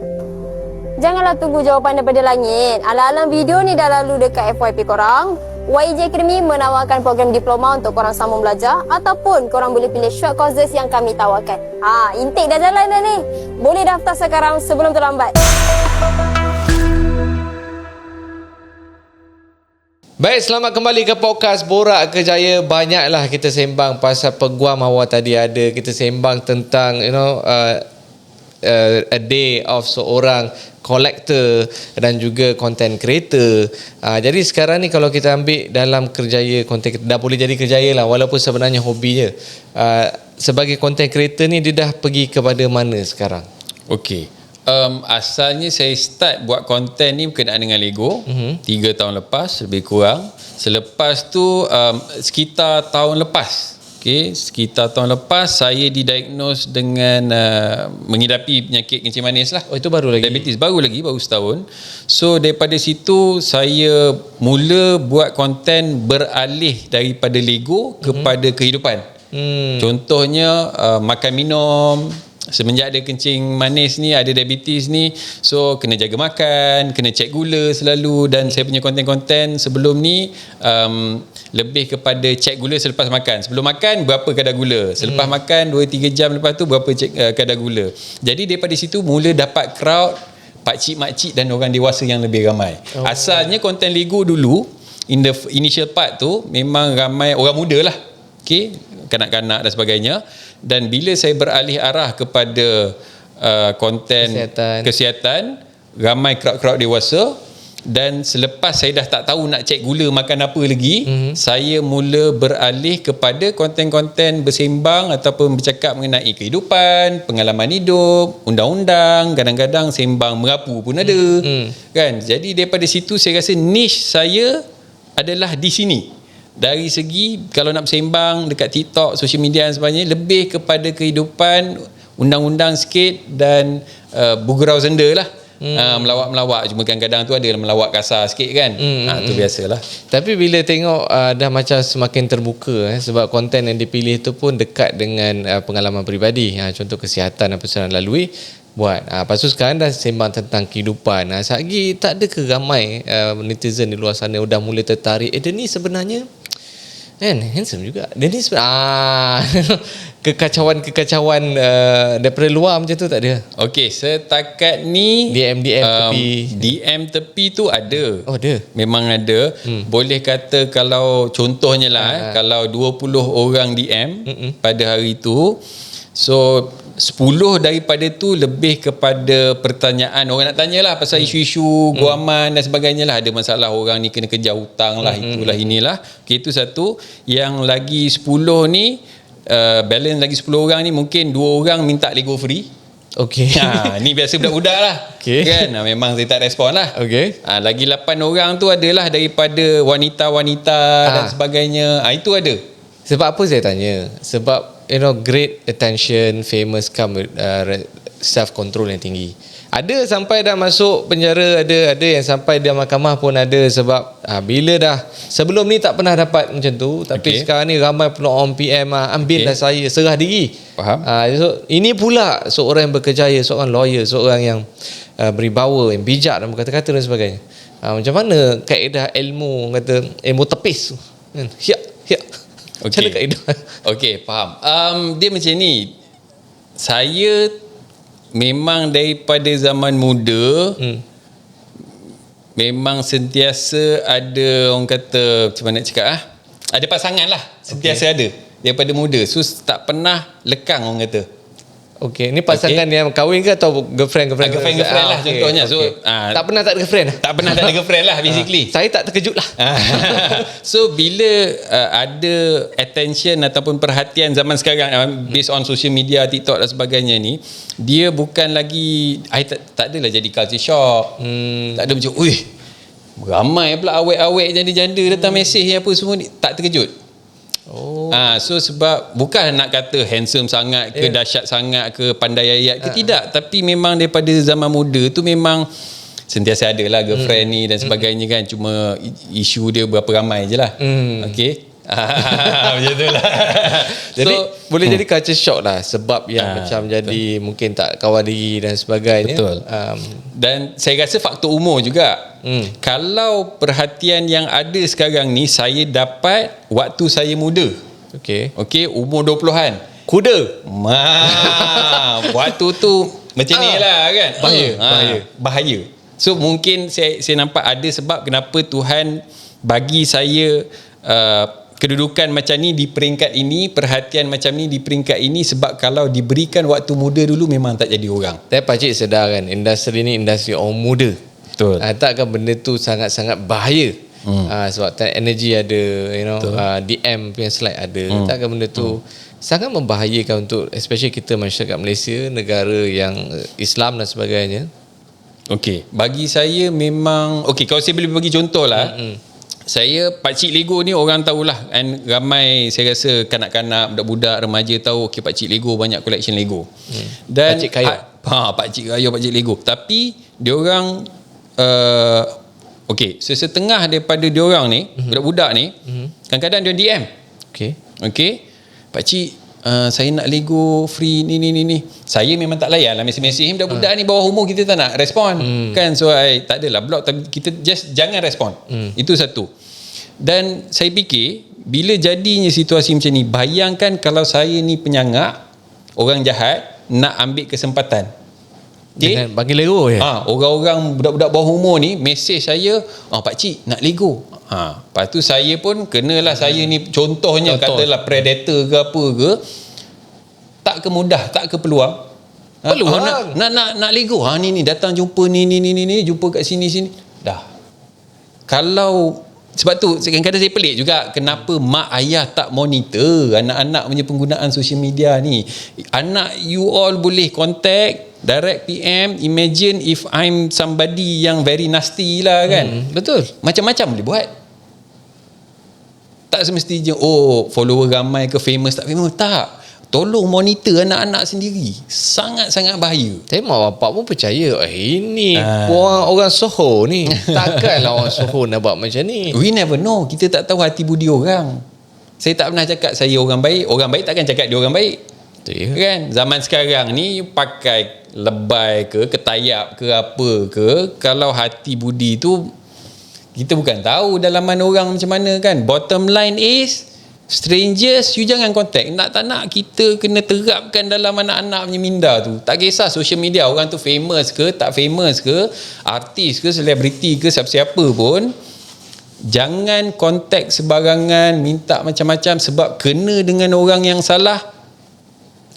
Janganlah tunggu jawapan daripada langit. Alang-alang video ni dah lalu dekat FYP korang. YEG Academy menawarkan program diploma untuk korang sambung belajar ataupun korang boleh pilih short courses yang kami tawarkan. Intake dah jalan dah ni. Boleh daftar sekarang sebelum terlambat. Baik, selamat kembali ke podcast Borak Kerjaya. Banyaklah kita sembang pasal peguam awal tadi ada. Kita sembang tentang a day of seorang collector dan juga content creator. Jadi sekarang ni kalau kita ambil dalam kerjaya content creator, dah boleh jadi kerjaya lah walaupun sebenarnya hobi je. Sebagai content creator ni dia dah pergi kepada mana sekarang? Okey. Asalnya saya start buat konten ni berkenaan dengan Lego 3 tahun lepas lebih kurang. Selepas tu sekitar tahun lepas, sekitar tahun lepas saya didiagnose dengan mengidapi penyakit kencing manis lah. Oh, itu baru lagi? Diabetes, baru setahun. So daripada situ saya mula buat konten beralih daripada Lego kepada kehidupan. Contohnya makan minum. Semenjak ada kencing manis ni, ada diabetes ni, so kena jaga makan, kena cek gula selalu. Dan saya punya konten-konten sebelum ni lebih kepada cek gula selepas makan. Sebelum makan berapa kadar gula, selepas makan 2-3 jam lepas tu berapa kadar gula. Jadi daripada situ mula dapat crowd pakcik makcik dan orang dewasa yang lebih ramai. Asalnya konten Lego dulu in the initial part tu memang ramai orang muda lah, okay, kanak-kanak dan sebagainya. Dan bila saya beralih arah kepada konten kesihatan, ramai crowd-crowd dewasa. Dan selepas saya dah tak tahu nak cek gula makan apa lagi, saya mula beralih kepada konten-konten bersembang ataupun bercakap mengenai kehidupan, pengalaman hidup, undang-undang, kadang-kadang sembang merapu pun ada. Kan? Jadi daripada situ saya rasa niche saya adalah di sini. Dari segi kalau nak bersembang dekat TikTok, social media dan sebagainya, lebih kepada kehidupan, undang-undang sikit dan bergurau senda lah. Melawak-melawak, cuma kadang-kadang tu ada melawak kasar sikit kan. Tu biasalah. Tapi bila tengok dah macam semakin terbuka sebab konten yang dipilih tu pun dekat dengan pengalaman peribadi, contoh kesihatan apa yang lalui buat. Lepas tu sekarang dah sembang tentang kehidupan. Sehari tak ada ke ramai netizen di luar sana dah mula tertarik, dia ni sebenarnya kan handsome juga. Dia ni kekacauan daripada luar macam tu tak ada. Okey, setakat ni DM tepi. DM tepi tu ada. Oh, ada. Memang ada. Boleh kata kalau contohnya lah kalau 20 orang DM pada hari tu, so 10 daripada tu lebih kepada pertanyaan orang nak tanyalah pasal isu-isu guaman dan sebagainya lah. Ada masalah orang ni kena kejar hutang lah, itulah inilah. Okay, itu satu. Yang lagi 10 ni balance lagi 10 orang ni mungkin 2 orang minta Lego free. Okey. Ni biasa budak-budak lah. Okay. Kan? Memang saya tak respon lah. Okey. Lagi 8 orang tu adalah daripada wanita-wanita dan sebagainya. Itu ada. Sebab apa saya tanya? Sebab great attention, famous come with self control yang tinggi. Ada sampai dah masuk penjara, ada yang sampai dia mahkamah pun ada sebab bila dah sebelum ni tak pernah dapat macam tu, tapi sekarang ni ramai pula orang PM ambillah saya, serah diri. Faham? So, ini pula seorang yang berkejaya, seorang lawyer, seorang yang beribawa, yang bijak dan berkata-kata dan sebagainya. Macam mana kaedah ilmu, kata ilmu tepis kan? Macam mana kaedah? Okey, faham. Dia macam ni. Saya memang daripada zaman muda memang sentiasa ada, orang kata macam mana nak cakap ada pasangan lah. Sentiasa ada daripada muda. So tak pernah lekang, orang kata. Okey, ni pasangan yang kahwin ke atau girlfriend lah contohnya. So tak pernah tak ada girlfriend? Tak pernah tak ada girlfriend lah basically. Saya tak terkejut lah. So bila ada attention ataupun perhatian zaman sekarang based on social media, TikTok dan sebagainya ni, dia bukan lagi tak adalah jadi culture shock. Tak ada macam ramai pula awet-awet janda-janda datang mesej apa semua ni, tak terkejut. So sebab bukan nak kata handsome sangat ke dahsyat sangat ke pandai ayat ke, tidak, tapi memang daripada zaman muda tu memang sentiasa ada lah girlfriend ni dan sebagainya kan, cuma isu dia berapa ramai je lah. Okey. Macam tu lah. Jadi boleh jadi culture shock lah sebab yang macam jadi mungkin tak kawal diri dan sebagainya. Betul. Dan saya rasa faktor umur juga. Kalau perhatian yang ada sekarang ni saya dapat waktu saya muda. Okey, umur 20-an. Kuda. Waktu tu macam ni lah kan. Bahaya. So mungkin saya nampak ada sebab kenapa Tuhan bagi saya kedudukan macam ni di peringkat ini, perhatian macam ni di peringkat ini, sebab kalau diberikan waktu muda dulu memang tak jadi orang. Tapi pakcik sedar kan, industri ni industri orang muda. Betul. Takkan benda tu sangat-sangat bahaya. Sebab energy ada, DM punya slide ada. Takkan benda tu sangat membahayakan untuk especially kita masyarakat Malaysia, negara yang Islam dan sebagainya. Okey, bagi saya memang kalau saya boleh bagi contoh lah. Saya Pakcik Lego ni orang tahulah, and ramai saya rasa kanak-kanak, budak-budak, remaja tahu Pakcik Lego banyak collection Lego. Dan Pakcik Kaya. Pakcik Kaya, Pakcik Lego. Tapi diorang setengah daripada diorang ni, budak-budak ni, kadang-kadang dia DM. Okey. Pakcik, saya nak Lego free ni. Saya memang tak layan lah mesej-mesej. Budak-budak ni bawah umur, kita tak nak respon. Kan, so tak adalah block, tapi kita just jangan respon. Itu satu. Dan saya fikir bila jadinya situasi macam ni, bayangkan kalau saya ni penyangak, orang jahat nak ambil kesempatan. Dengan bagi Lego je. Orang-orang budak-budak bawah umur ni mesej saya, pakcik nak Lego. Lepas tu saya pun kenalah, saya ni contohnya katalah predator ke apa ke, tak ke mudah, tak ke peluang. Peluang. Nak Lego. Ni datang jumpa ni jumpa kat sini. Dah. Kalau sebab tu kadang-kadang saya pelik juga kenapa mak ayah tak monitor anak-anak punya penggunaan social media ni. Anak you all boleh contact, direct PM. Imagine if I'm somebody yang very nasty lah kan. Betul. Macam-macam boleh buat. Tak semestinya follower ramai ke famous tak famous. Tak. Tolong monitor anak-anak sendiri. Sangat-sangat bahaya. Tapi mak bapak pun percaya ini orang Soho ni. Takkanlah orang Soho nak buat macam ni. We never know. Kita tak tahu hati budi orang. Saya tak pernah cakap saya orang baik. Orang baik takkan cakap dia orang baik. Betul ya? Kan? Zaman sekarang ni pakai lebay ke, ketayap ke apa ke, kalau hati budi tu kita bukan tahu dalaman orang macam mana kan. Bottom line is strangers you jangan contact. Nak tak nak kita kena terapkan dalam anak-anak punya minda tu. Tak kisah social media orang tu famous ke tak famous ke, artis ke selebriti ke siapa-siapa pun, jangan contact sebarangan, minta macam-macam sebab kena dengan orang yang salah.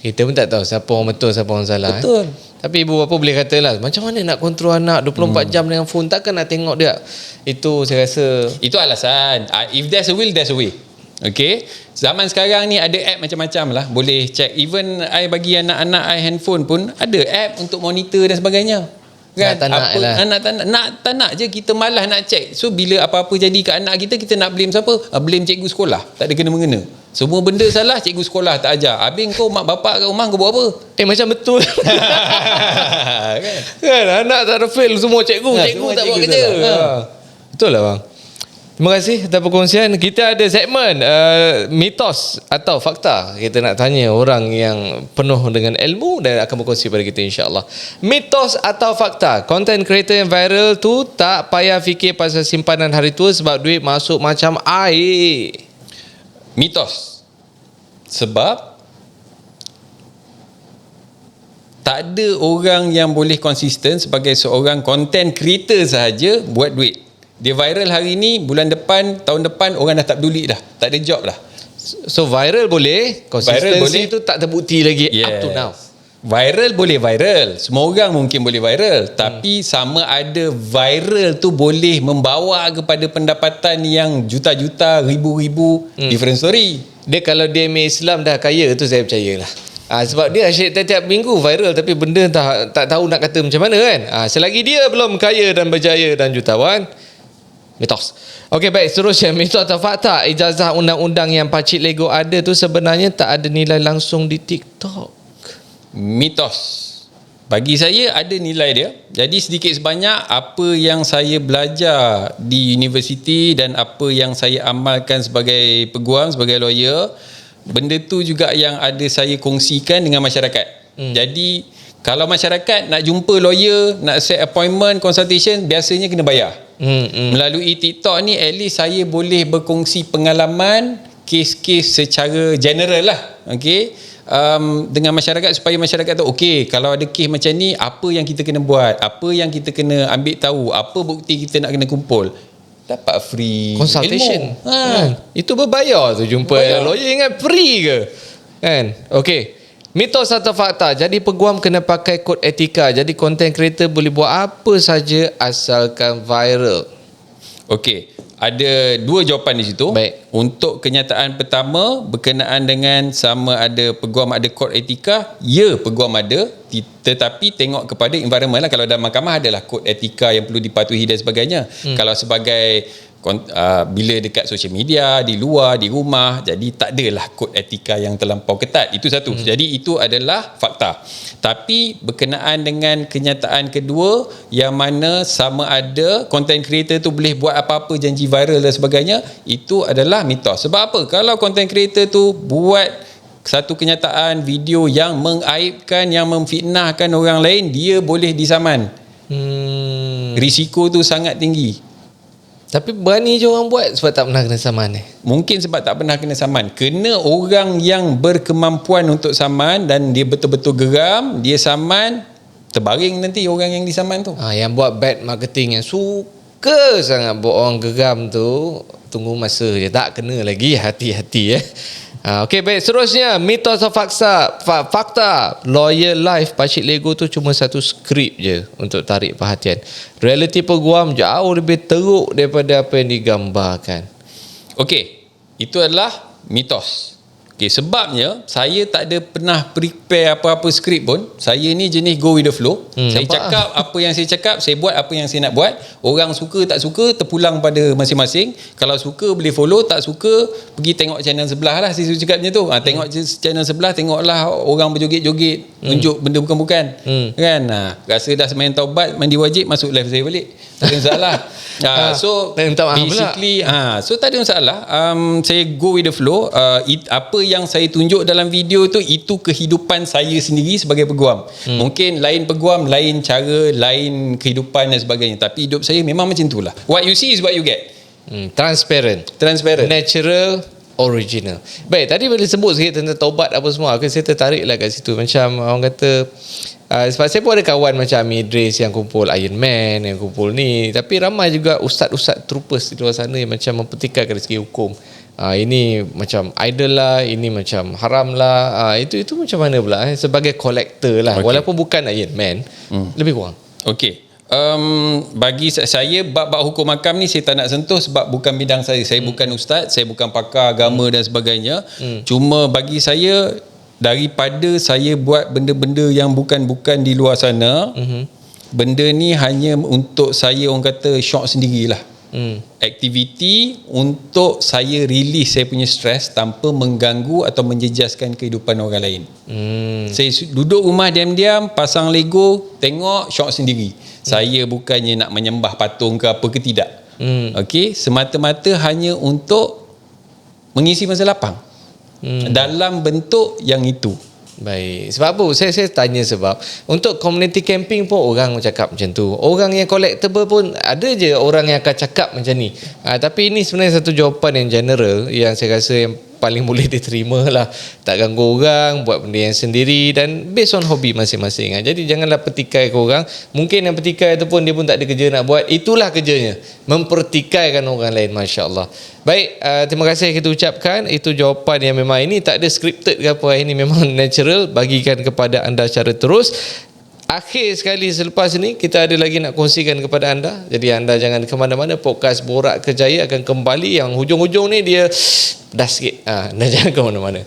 Kita pun tak tahu siapa orang betul, siapa orang salah. Betul. Tapi ibu bapa boleh katalah, macam mana nak kontrol anak 24 jam dengan phone, takkan nak tengok dia. Itu saya rasa itu alasan. If there's a will, there's a way. Okay. Zaman sekarang ni ada app macam-macam lah. Boleh check. Even I bagi anak-anak I handphone pun ada app untuk monitor dan sebagainya. Kan? Nak tak nak je, kita malas nak check. So bila apa-apa jadi kat anak kita, kita nak blame siapa? Blame cikgu sekolah. Tak ada kena-mengena. Semua benda salah, cikgu sekolah tak ajar. Habis kau mak bapak kat rumah kau buat apa? macam betul. Kan anak tak ada fail, semua cikgu tak buat kerja. Betul lah bang. Terima kasih atas perkongsian. Kita ada segmen mitos atau fakta. Kita nak tanya orang yang penuh dengan ilmu dan akan berkongsi pada kita insya-Allah. Mitos atau fakta? Content creator yang viral tu tak payah fikir pasal simpanan hari tua sebab duit masuk macam air. Mitos. Sebab tak ada orang yang boleh konsisten sebagai seorang content creator sahaja buat duit. Dia viral hari ni, bulan depan, tahun depan orang dah tak peduli dah. Tak ada job dah. So viral boleh, konsistensi tu tak terbukti lagi up to now. Viral boleh viral. Semua orang mungkin boleh viral. Tapi sama ada viral tu boleh membawa kepada pendapatan yang juta-juta, ribu-ribu, different story. Dia kalau dia Islam dah kaya tu saya percayalah. Sebab dia asyik tiap minggu viral tapi benda tak tahu nak kata macam mana kan. Selagi dia belum kaya dan berjaya dan jutawan, mitos. Okey baik, seterusnya mitos atau fakta, ijazah undang-undang yang Pakcik Lego ada tu sebenarnya tak ada nilai langsung di TikTok. Mitos. Bagi saya ada nilai dia. Jadi sedikit sebanyak apa yang saya belajar di universiti dan apa yang saya amalkan sebagai peguam, sebagai lawyer, benda tu juga yang ada saya kongsikan dengan masyarakat. Jadi kalau masyarakat nak jumpa lawyer, nak set appointment, consultation, biasanya kena bayar. Melalui TikTok ni at least saya boleh berkongsi pengalaman, kes-kes secara general lah. Okay. Dengan masyarakat supaya masyarakat tahu okey, kalau ada kes macam ni apa yang kita kena buat, apa yang kita kena ambil tahu, apa bukti kita nak kena kumpul. Dapat free consultation. Itu berbayar tu jumpa lawyer, ingat free ke? Kan? Okey. Mitos atau fakta? Jadi peguam kena pakai kod etika. Jadi content creator boleh buat apa saja asalkan viral. Okey, ada dua jawapan di situ. Baik. Untuk kenyataan pertama berkenaan dengan sama ada peguam ada kod etika, ya peguam ada, tetapi tengok kepada environment lah. Kalau dalam mahkamah adalah kod etika yang perlu dipatuhi dan sebagainya. Kalau sebagai bila dekat social media, di luar, di rumah, jadi tak adalah kod etika yang terlampau ketat. Itu satu. Jadi itu adalah fakta. Tapi berkenaan dengan kenyataan kedua, yang mana sama ada content creator tu boleh buat apa-apa, janji viral dan sebagainya, itu adalah mitos. Sebab apa? Kalau content creator tu buat satu kenyataan video yang mengaibkan, yang memfitnahkan orang lain, dia boleh disaman. Risiko tu sangat tinggi. Tapi berani je orang buat sebab tak pernah kena saman ni. Mungkin sebab tak pernah kena saman. Kena orang yang berkemampuan untuk saman dan dia betul-betul geram, dia saman, terbaring nanti orang yang di saman tu. Yang buat bad marketing yang suka sangat buat orang geram tu, tunggu masa je, tak kena lagi, hati-hati Okey, baik, seterusnya mitos atau fakta Loyal Life Pakcik Lego tu cuma satu skrip je untuk tarik perhatian. Realiti peguam jauh lebih teruk daripada apa yang digambarkan. Okey, itu adalah mitos. Okey, sebabnya saya tak ada pernah prepare apa-apa skrip pun. Saya ni jenis go with the flow. Saya cakap apa yang saya cakap, saya buat apa yang saya nak buat. Orang suka tak suka terpulang pada masing-masing. Kalau suka boleh follow, tak suka pergi tengok channel sebelah lah. Saya suruh cakap macam tu. Tengok channel sebelah, tengoklah orang berjoget-joget, tunjuk benda bukan-bukan. Kan? Rasa dah semain taubat, mandi wajib, masuk live saya balik. Tak ada masalah. So basically so tak ada masalah. Saya go with the flow. Apa yang saya tunjuk dalam video tu, itu kehidupan saya sendiri sebagai peguam. Mungkin lain peguam, lain cara, lain kehidupan dan sebagainya, tapi hidup saya memang macam itulah. What you see is what you get. Transparent, natural, original. Baik, tadi boleh sebut sikit tentang taubat apa semua. Saya tertarik lah kat situ. Macam orang kata, sebab saya pun ada kawan macam Idris yang kumpul Iron Man, yang kumpul ni, tapi ramai juga ustaz-ustaz troopers di luar sana yang macam mempertikaikan dari segi hukum. Ini macam idol lah, ini macam haram lah. Itu macam mana pula sebagai kolektor lah, walaupun bukan Iron Man, lebih kurang. Okey. Bagi saya bab-bab hukum makam ni saya tak nak sentuh sebab bukan bidang saya. Saya bukan ustaz, saya bukan pakar agama dan sebagainya. Cuma bagi saya, daripada saya buat benda-benda yang bukan-bukan di luar sana, benda ni hanya untuk saya, orang kata, shock sendirilah. Aktiviti untuk saya release saya punya stres tanpa mengganggu atau menjejaskan kehidupan orang lain. Saya duduk rumah diam-diam, pasang Lego, tengok, shock sendiri. Saya bukannya nak menyembah patung ke apa ke, tidak. Okey, semata-mata hanya untuk mengisi masa lapang dalam bentuk yang itu. Baik. Sebab apa? Saya tanya sebab untuk community camping pun orang cakap macam tu. Orang yang collectible pun ada je orang yang akan cakap macam ni. Tapi ini sebenarnya satu jawapan yang general yang saya rasa yang paling boleh diterima lah. Tak ganggu orang, buat benda yang sendiri dan based on hobi masing-masing. Jadi janganlah petikai ke orang. Mungkin yang petikai tu pun dia pun tak ada kerja nak buat. Itulah kerjanya, mempertikaikan orang lain. Masya Allah. Baik, terima kasih kita ucapkan. Itu jawapan yang memang ini tak ada scripted ke apa. Ini memang natural, bagikan kepada anda secara terus. Akhir sekali selepas ini kita ada lagi nak kongsikan kepada anda. Jadi anda jangan ke mana-mana. Podcast Borak Kerjaya akan kembali. Yang hujung-hujung ni dia pedas sikit. Anda jangan ke mana-mana.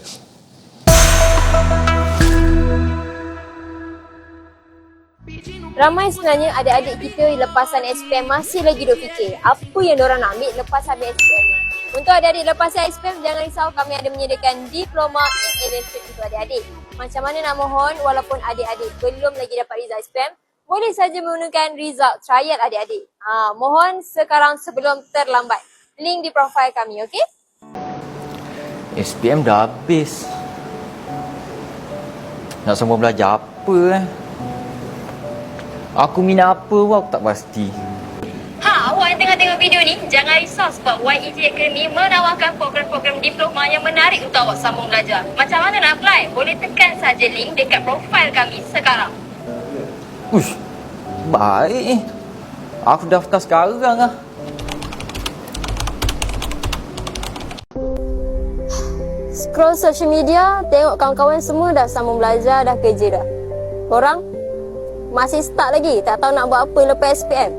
Ramai sebenarnya adik-adik kita lepasan SPM masih lagi duk fikir apa yang diorang nak ambil lepas habis SPM ni. Untuk adik-adik lepasan SPM, jangan risau, kami ada menyediakan diploma in electric untuk adik-adik. Macam mana nak mohon, walaupun adik-adik belum lagi dapat result SPM, boleh saja menggunakan result trial adik-adik. Mohon sekarang sebelum terlambat. Link di profil kami, okey? SPM dah habis. Nak sambung belajar apa Aku minat apa pun aku tak pasti. Awak yang tengah tengok video ni, jangan risau sebab YEG Academy menawarkan program-program diploma yang menarik untuk awak sambung belajar. Macam mana nak apply? Boleh tekan saja link dekat profil kami sekarang. Uish, baik. Aku daftar sekarang lah. Scroll social media, tengok kawan-kawan semua dah sambung belajar, dah kerja dah. Korang masih start lagi, tak tahu nak buat apa lepas SPM.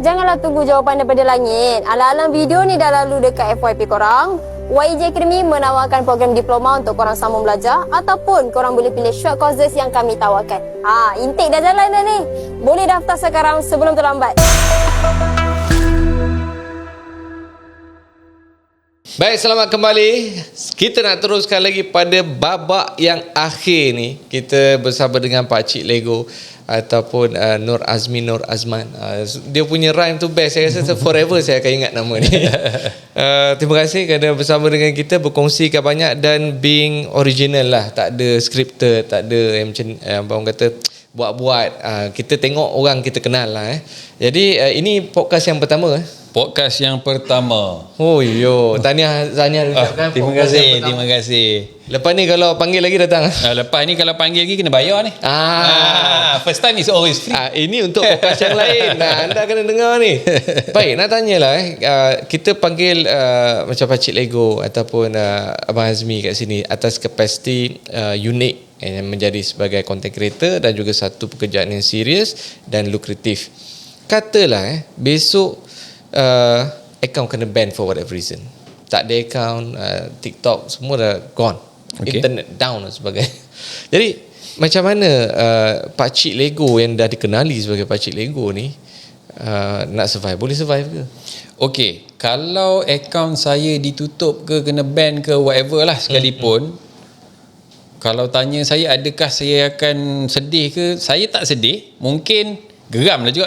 Janganlah tunggu jawapan daripada langit. Alang-alang video ni dah lalu dekat FYP korang. YEG Academy menawarkan program diploma untuk korang sambung belajar ataupun korang boleh pilih short courses yang kami tawarkan. Intake dah jalan dah ni. Boleh daftar sekarang sebelum terlambat. Baik, selamat kembali. Kita nak teruskan lagi pada babak yang akhir ni. Kita bersama dengan Pakcik Lego ataupun Nur Azmi Nur Azman. Dia punya rhyme tu best. Saya rasa forever saya akan ingat nama ni. Terima kasih kerana bersama dengan kita, berkongsikan banyak dan being original lah. Tak ada scripted, tak ada yang macam orang kata buat-buat. Kita tengok orang kita kenal lah. Jadi ini podcast yang pertama. Podcast yang pertama. Oh yo, tahniah ucapkan. Terima kasih. Lepas ni kalau panggil lagi datang. Lepas ni kalau panggil lagi kena bayar ni. First time is always free. Ini untuk podcast yang lain. Anda kena dengar ni. Baik, nak tanyalah kita panggil macam Pakcik Lego ataupun Abang Azmi kat sini atas kapasiti unik yang menjadi sebagai content creator dan juga satu pekerjaan yang serius dan lukratif. Katalah besok account kena ban for whatever reason. Tak ada account, TikTok semua dah gone. Okay. Internet down dan sebagainya. Jadi macam mana Pakcik Lego yang dah dikenali sebagai Pakcik Lego ni nak survive? Boleh survive ke? Okay, kalau akaun saya ditutup ke, kena ban ke, whatever lah sekalipun, kalau tanya saya adakah saya akan sedih ke, saya tak sedih. Mungkin geram lah juga.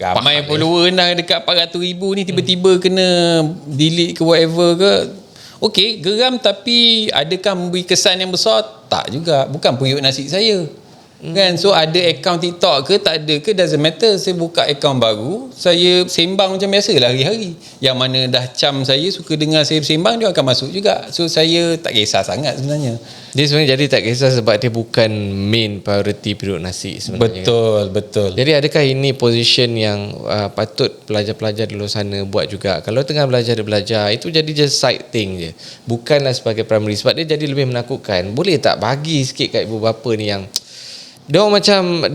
Ramai follower dah dekat 400,000 ni tiba-tiba kena delete ke whatever ke. Okay, geram, tapi adakah memberi kesan yang besar? Tak juga. Bukan periuk nasi saya. Kan? So ada akaun TikTok ke tak ada ke, doesn't matter. Saya buka akaun baru, saya sembang macam biasa lah hari-hari. Yang mana dah cam saya, suka dengar saya sembang, dia akan masuk juga. So saya tak kisah sangat sebenarnya. Dia sebenarnya jadi tak kisah sebab dia bukan main priority periuk nasi sebenarnya. Betul. Jadi adakah ini position yang patut pelajar-pelajar di luar sana buat juga? Kalau tengah belajar itu jadi just side thing je. Bukanlah sebagai primary, sebab dia jadi lebih menakutkan. Boleh tak bagi sikit kat ibu bapa ni yang dia macam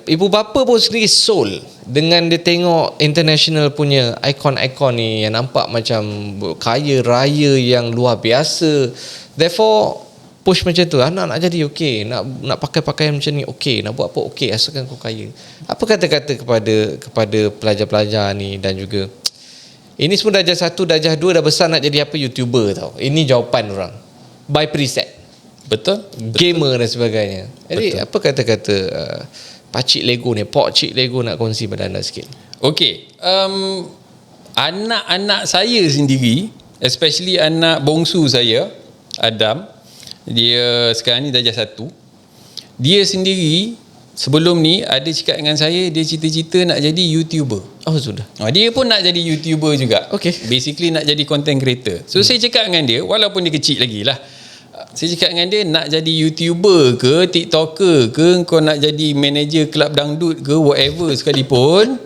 ibu bapa pun sendiri soul dengan dia tengok international punya ikon-ikon ni yang nampak macam kaya raya yang luar biasa. Therefore push macam tu, anak nak jadi okey, nak pakai pakaian macam ni okey, nak buat apa okey, asalkan kau kaya. Apa kata-kata kepada pelajar-pelajar ni, dan juga ini semua darjah 1, darjah 2 dah besar nak jadi apa, YouTuber tau. Ini jawapan orang by preset. Betul. Gamer dan sebagainya. Jadi apa kata-kata Pakcik Lego ni, Pakcik Lego nak kongsi pada anda sikit? Okey, anak-anak saya sendiri, especially anak bongsu saya, Adam, dia sekarang ni darjah 1. Dia sendiri sebelum ni ada cakap dengan saya, dia cita-cita nak jadi YouTuber. Oh, sudah. Dia pun nak jadi YouTuber juga. Okay. Basically nak jadi content creator. So saya cakap dengan dia, walaupun dia kecil lagi lah, saya cakap dengan dia, nak jadi YouTuber ke, TikToker ke, kau nak jadi manager kelab dangdut ke, whatever sekalipun,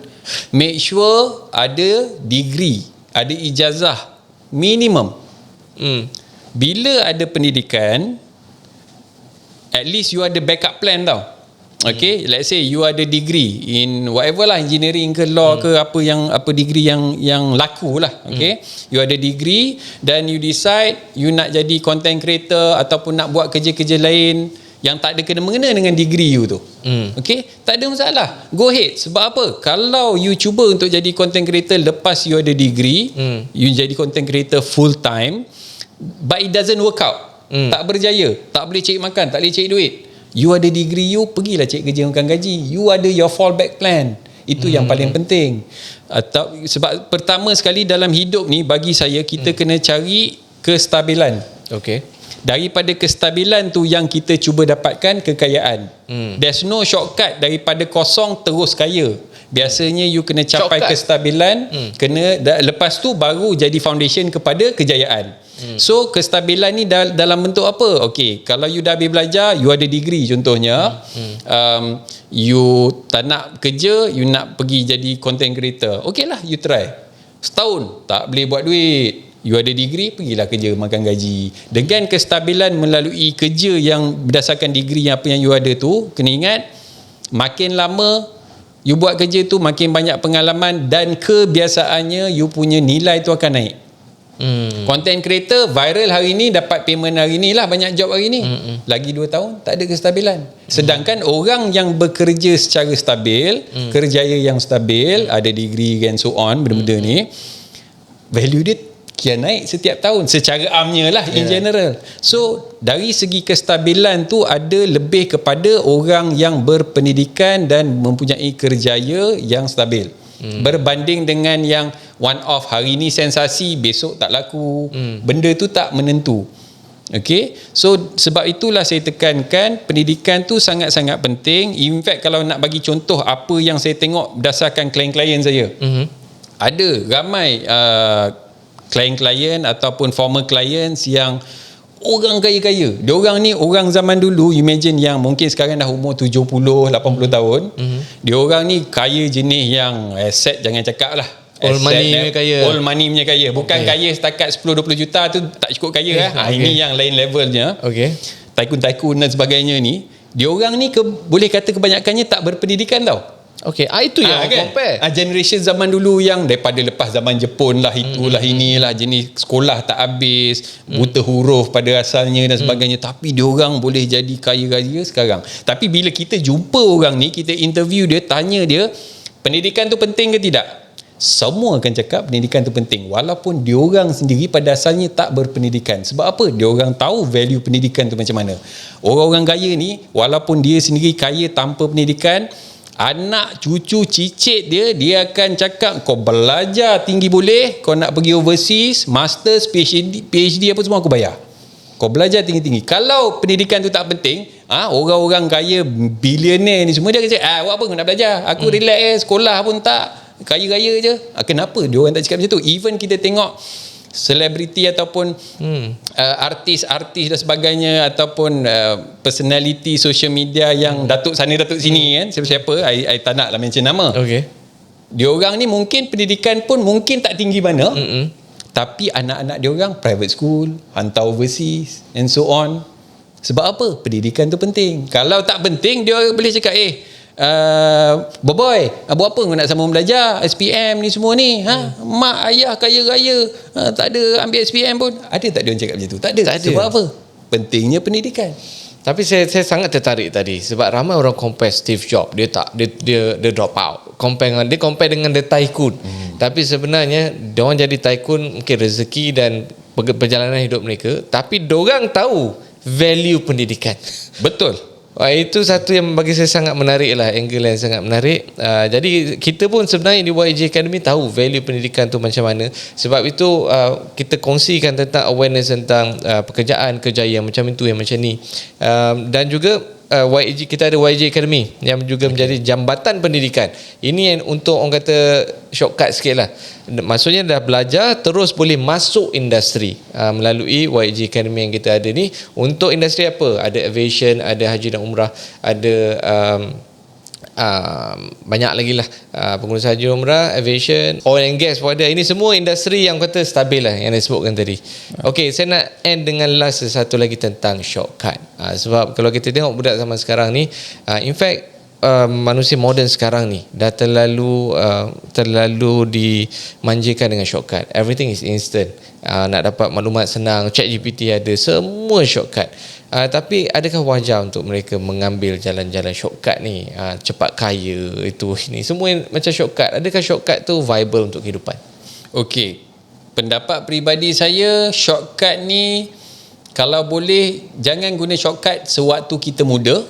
make sure ada degree, ada ijazah minimum. Bila ada pendidikan, at least you ada backup plan tau. Okay, let's say you ada degree in whatever lah, engineering ke law ke, apa degree yang laku lah. Okay, you ada degree dan you decide you nak jadi content creator ataupun nak buat kerja-kerja lain yang tak ada kena-mengena dengan degree you tu. Okay, tak ada masalah, go ahead. Sebab apa? Kalau you cuba untuk jadi content creator lepas you ada degree, you jadi content creator full time, but it doesn't work out, tak berjaya, tak boleh cari makan, tak boleh cari duit, you ada degree, you pergilah cari kerja yang makan gaji. You ada your fallback plan. Itu yang paling penting. Sebab pertama sekali dalam hidup ni, bagi saya, kita kena cari kestabilan. Okay. Daripada kestabilan tu yang kita cuba dapatkan kekayaan. There's no shortcut daripada kosong terus kaya. Biasanya you kena capai kestabilan, lepas tu baru jadi foundation kepada kejayaan. So kestabilan ni dalam bentuk apa? Okay, kalau you dah habis belajar, you ada degree contohnya, you tak nak kerja, you nak pergi jadi content creator, okay lah, you try. Setahun tak boleh buat duit, you ada degree, pergilah kerja makan gaji. Dengan kestabilan melalui kerja yang berdasarkan degree apa yang you ada tu, kena ingat, makin lama you buat kerja tu, makin banyak pengalaman dan kebiasaannya, you punya nilai tu akan naik. Content creator viral hari ni, dapat payment hari ni lah, banyak job hari ni, lagi 2 tahun tak ada kestabilan. Sedangkan orang yang bekerja secara stabil, kerjaya yang stabil, ada degree and so on, benda-benda ni, value dia kian naik setiap tahun secara amnya lah, in general. So dari segi kestabilan tu, ada lebih kepada orang yang berpendidikan dan mempunyai kerjaya yang stabil, berbanding dengan yang one off, hari ni sensasi, besok tak laku. Benda tu tak menentu. Okay, so sebab itulah saya tekankan pendidikan tu sangat-sangat penting. In fact, kalau nak bagi contoh apa yang saya tengok berdasarkan klien-klien saya, ada ramai klien-klien ataupun former clients yang orang kaya-kaya. Diorang ni orang zaman dulu, imagine yang mungkin sekarang dah umur 70, 80 tahun. Diorang ni kaya jenis yang aset jangan cakap lah. All money punya kaya. All money punya kaya. Bukan kaya setakat 10-20 juta tu tak cukup kaya. Ini yang lain levelnya. Tycoon-tycoon dan sebagainya ni. Diorang ni boleh kata kebanyakannya tak berpendidikan tau. Itu yang kan? compare. Generation zaman dulu yang daripada lepas zaman Jepun lah, itulah inilah, jenis sekolah tak habis, buta huruf pada asalnya dan sebagainya, tapi diorang boleh jadi kaya-kaya sekarang. Tapi bila kita jumpa orang ni, kita interview dia, tanya dia, pendidikan tu penting ke tidak? Semua akan cakap pendidikan tu penting, walaupun diorang sendiri pada asalnya tak berpendidikan. Sebab apa? Diorang tahu value pendidikan tu macam mana. Orang-orang kaya ni, walaupun dia sendiri kaya tanpa pendidikan, anak cucu cicit dia akan cakap kau belajar tinggi boleh, kau nak pergi overseas, masters, PhD apa semua aku bayar. Kau belajar tinggi-tinggi. Kalau pendidikan tu tak penting, orang-orang kaya billionaire ni semua dia akan cakap, buat apa kau nak belajar? Aku relax sekolah pun tak, kaya-kaya je. Kenapa dia orang tak cakap macam tu? Even kita tengok selebriti ataupun artis-artis dan sebagainya, ataupun personality social media yang datuk sana datuk sini kan, siapa-siapa, I tak nak lah mention nama. Diorang ni mungkin pendidikan pun mungkin tak tinggi mana, tapi anak-anak diorang private school, hantar overseas and so on. Sebab apa? Pendidikan tu penting. Kalau tak penting, dia boleh cakap boy, buat apa kau nak sambung belajar SPM ni semua ni, mak ayah kaya raya, tak ada ambil SPM pun. Ada tak dia orang cakap macam tu? Tak ada. Sebab apa? Pentingnya pendidikan. Tapi saya sangat tertarik tadi sebab ramai orang compare Steve Jobs, dia drop out. Dia compare dengan the tycoon. Tapi sebenarnya dia orang jadi tycoon mungkin rezeki dan perjalanan hidup mereka, tapi diorang tahu value pendidikan. Betul. Itu satu yang bagi saya sangat menarik lah, angle yang sangat menarik. Jadi kita pun sebenarnya di YG Academy tahu value pendidikan tu macam mana. Sebab itu kita kongsikan tentang awareness tentang pekerjaan, kejayaan macam itu, yang macam ni. Dan juga kita ada YG Academy yang juga menjadi jambatan pendidikan. Ini yang untuk orang kata shortcut sikit lah. Maksudnya dah belajar terus boleh masuk industri melalui YG Academy yang kita ada ni. Untuk industri apa? Ada aviation, ada haji dan umrah, ada banyak lagi lah, pengurus haji umrah, aviation, oil and gas pun ada. Ini semua industri yang kata stabil lah yang disebutkan tadi. Okey, saya nak end dengan last satu lagi tentang shortcut. Sebab kalau kita tengok budak zaman sekarang ni, in fact manusia moden sekarang ni dah terlalu dimanjakan dengan shortcut. Everything is instant. Nak dapat maklumat senang, ChatGPT ada, semua shortcut. Tapi adakah wajar untuk mereka mengambil jalan-jalan shortcut ni, cepat kaya, itu ini semua macam shortcut? Adakah shortcut tu viable untuk kehidupan? Okey, pendapat peribadi saya, shortcut ni kalau boleh jangan guna shortcut sewaktu kita muda.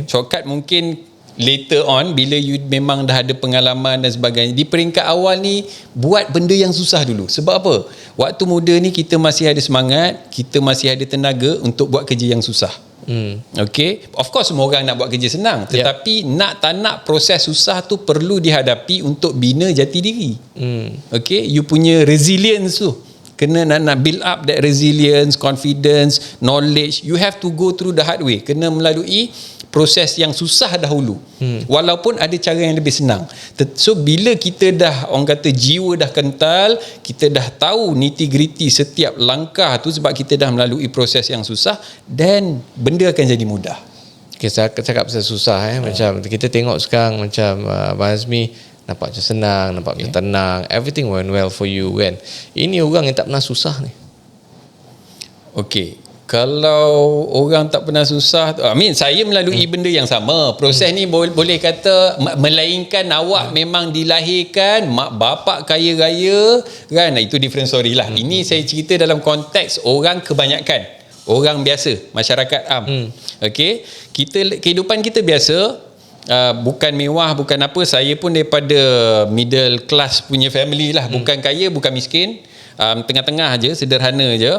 Shortcut mungkin later on bila you memang dah ada pengalaman dan sebagainya. Di peringkat awal ni buat benda yang susah dulu. Sebab apa? Waktu muda ni kita masih ada semangat, kita masih ada tenaga untuk buat kerja yang susah. Okay, of course semua orang nak buat kerja senang, tetapi nak tak nak proses susah tu perlu dihadapi untuk bina jati diri. Okay, you punya resilience tu kena nak build up that resilience, confidence, knowledge. You have to go through the hard way. Kena melalui proses yang susah dahulu. Walaupun ada cara yang lebih senang. So bila kita dah, orang kata jiwa dah kental, kita dah tahu nitty-gritty setiap langkah tu sebab kita dah melalui proses yang susah, then benda akan jadi mudah. Okay, saya cakap pasal susah macam kita tengok sekarang macam Abang Azmi nampak macam senang, nampak macam tenang, everything went well for you kan. Ini orang yang tak pernah susah ni. Okey, kalau orang tak pernah susah, saya melalui benda yang sama. Proses ni boleh kata melainkan awak memang dilahirkan mak bapak kaya raya kan, itu different story lah. Ini saya cerita dalam konteks orang kebanyakan, orang biasa, masyarakat am. Okey, kehidupan kita biasa. Bukan mewah, bukan apa. Saya pun daripada middle class punya family lah. Bukan kaya, bukan miskin, tengah-tengah je, sederhana je.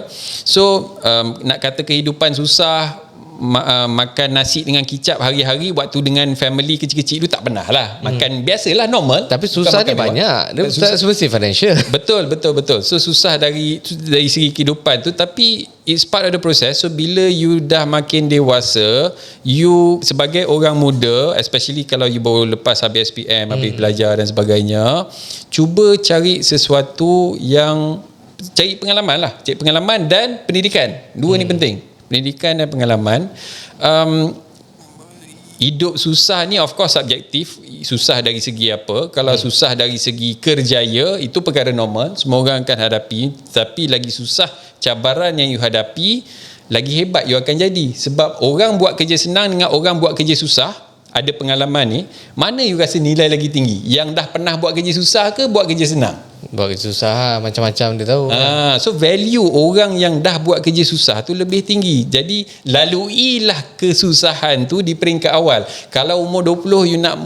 So nak kata kehidupan susah, makan nasi dengan kicap hari-hari waktu dengan family kecil-kecil tu tak pernah lah. Makan biasalah normal. Tapi susah dia banyak. Dia susah semesti financial. Betul. So susah dari segi kehidupan tu, tapi it's part of the process. So bila you dah makin dewasa, you sebagai orang muda, especially kalau you baru lepas habis SPM, habis belajar dan sebagainya, cuba cari sesuatu yang cari pengalaman dan pendidikan. Dua ni penting. Pendidikan dan pengalaman. Hidup susah ni of course subjektif. Susah dari segi apa? Kalau susah dari segi kerjaya, itu perkara normal, semua orang akan hadapi. Tapi lagi susah cabaran yang you hadapi, lagi hebat you akan jadi. Sebab orang buat kerja senang dengan orang buat kerja susah, ada pengalaman ni, mana you rasa nilai lagi tinggi? Yang dah pernah buat kerja susah ke buat kerja senang? Buat kerja susah macam-macam dia tahu. So value orang yang dah buat kerja susah tu lebih tinggi. Jadi laluilah kesusahan tu di peringkat awal. Kalau umur 20 you nak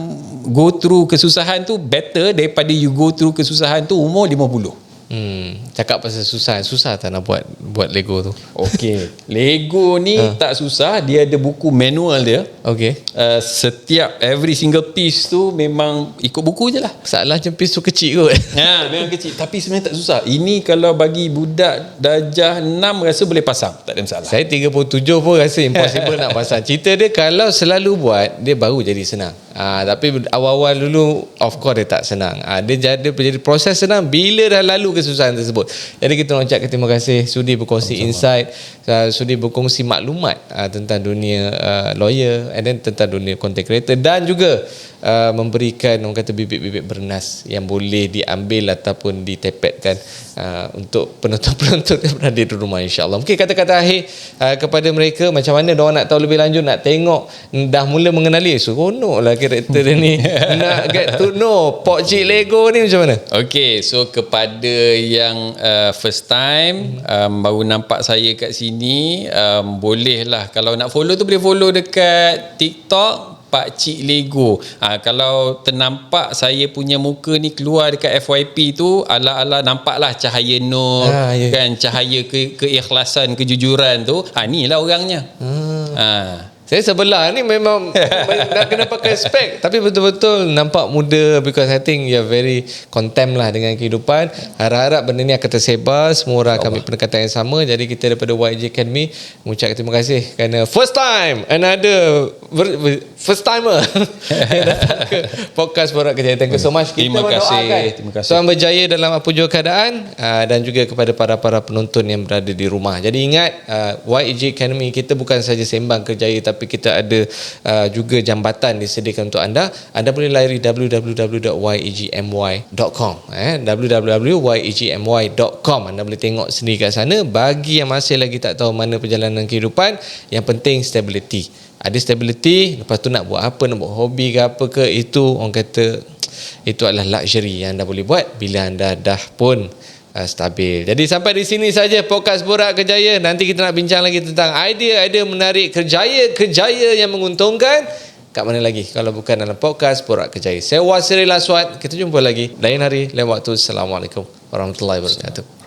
go through kesusahan tu, better daripada you go through kesusahan tu umur 50. Cakap pasal susah tak nak buat Lego tu. Okey, Lego ni tak susah, dia ada buku manual dia. Okey. Setiap every single piece tu memang ikut buku je lah. Masalah piece tu kecil kot. Memang kecil, tapi sebenarnya tak susah. Ini kalau bagi budak darjah 6 rasa boleh pasang, tak ada masalah. Saya 37 pun rasa impossible nak pasang. Cerita dia kalau selalu buat, dia baru jadi senang. Tapi awal-awal dulu of course dia tak senang. Dia jadi proses senang bila dah lalu kesusahan tersebut. Jadi kita nak ucapkan terima kasih sudi berkongsi insight, sudi berkongsi maklumat tentang dunia lawyer and then tentang dunia content creator, dan juga memberikan orang kata bibit-bibit bernas yang boleh diambil ataupun ditepetkan untuk penonton-penonton yang berada di rumah, insya-Allah. Mungkin kata-kata akhir kepada mereka, macam mana diorang nak tahu lebih lanjut, nak tengok, dah mula mengenali, seronoklah karakter dia ni. Nak get to know Pok Cik Lego ni macam mana? Okay, so kepada yang first time baru nampak saya kat sini, bolehlah, kalau nak follow tu boleh follow dekat TikTok Pak Cik Lego. Kalau ternampak saya punya muka ni keluar dekat FYP tu, ala-ala nampaklah cahaya nur, kan, cahaya keikhlasan, kejujuran tu. Ni lah orangnya. Saya sebelah ni memang nak kena pakai spek, tapi betul-betul nampak muda, because I think you're very content lah dengan kehidupan. Harap-harap benda ni akan tersebar, semua orang akan ambil pendekatan yang sama. Jadi kita daripada YG Academy mengucapkan terima kasih kerana first time, another first timer yang datang ke podcast Borak Kerjaya. Thank you so much. Kita Terima kasih. Tuan berjaya dalam apa jua keadaan, dan juga kepada para penonton yang berada di rumah. Jadi ingat, YG Academy kita bukan saja sembang kerjaya, tapi kita ada juga jambatan disediakan untuk anda. Anda boleh layari www.yegmy.com, www.yegmy.com. Anda boleh tengok sendiri kat sana. Bagi yang masih lagi tak tahu mana perjalanan kehidupan, yang penting stability. Ada stability, lepas tu nak buat apa, nak buat hobi ke apa ke, itu orang kata itu adalah luxury yang anda boleh buat bila anda dah pun stabil. Jadi sampai di sini saja podcast Borak Kerjaya. Nanti kita nak bincang lagi tentang idea-idea menarik kerjaya yang menguntungkan. Kat mana lagi kalau bukan dalam podcast Borak Kerjaya. Saya Wasiril Aswad. Kita jumpa lagi lain hari, lain waktu. Assalamualaikum warahmatullahi wabarakatuh.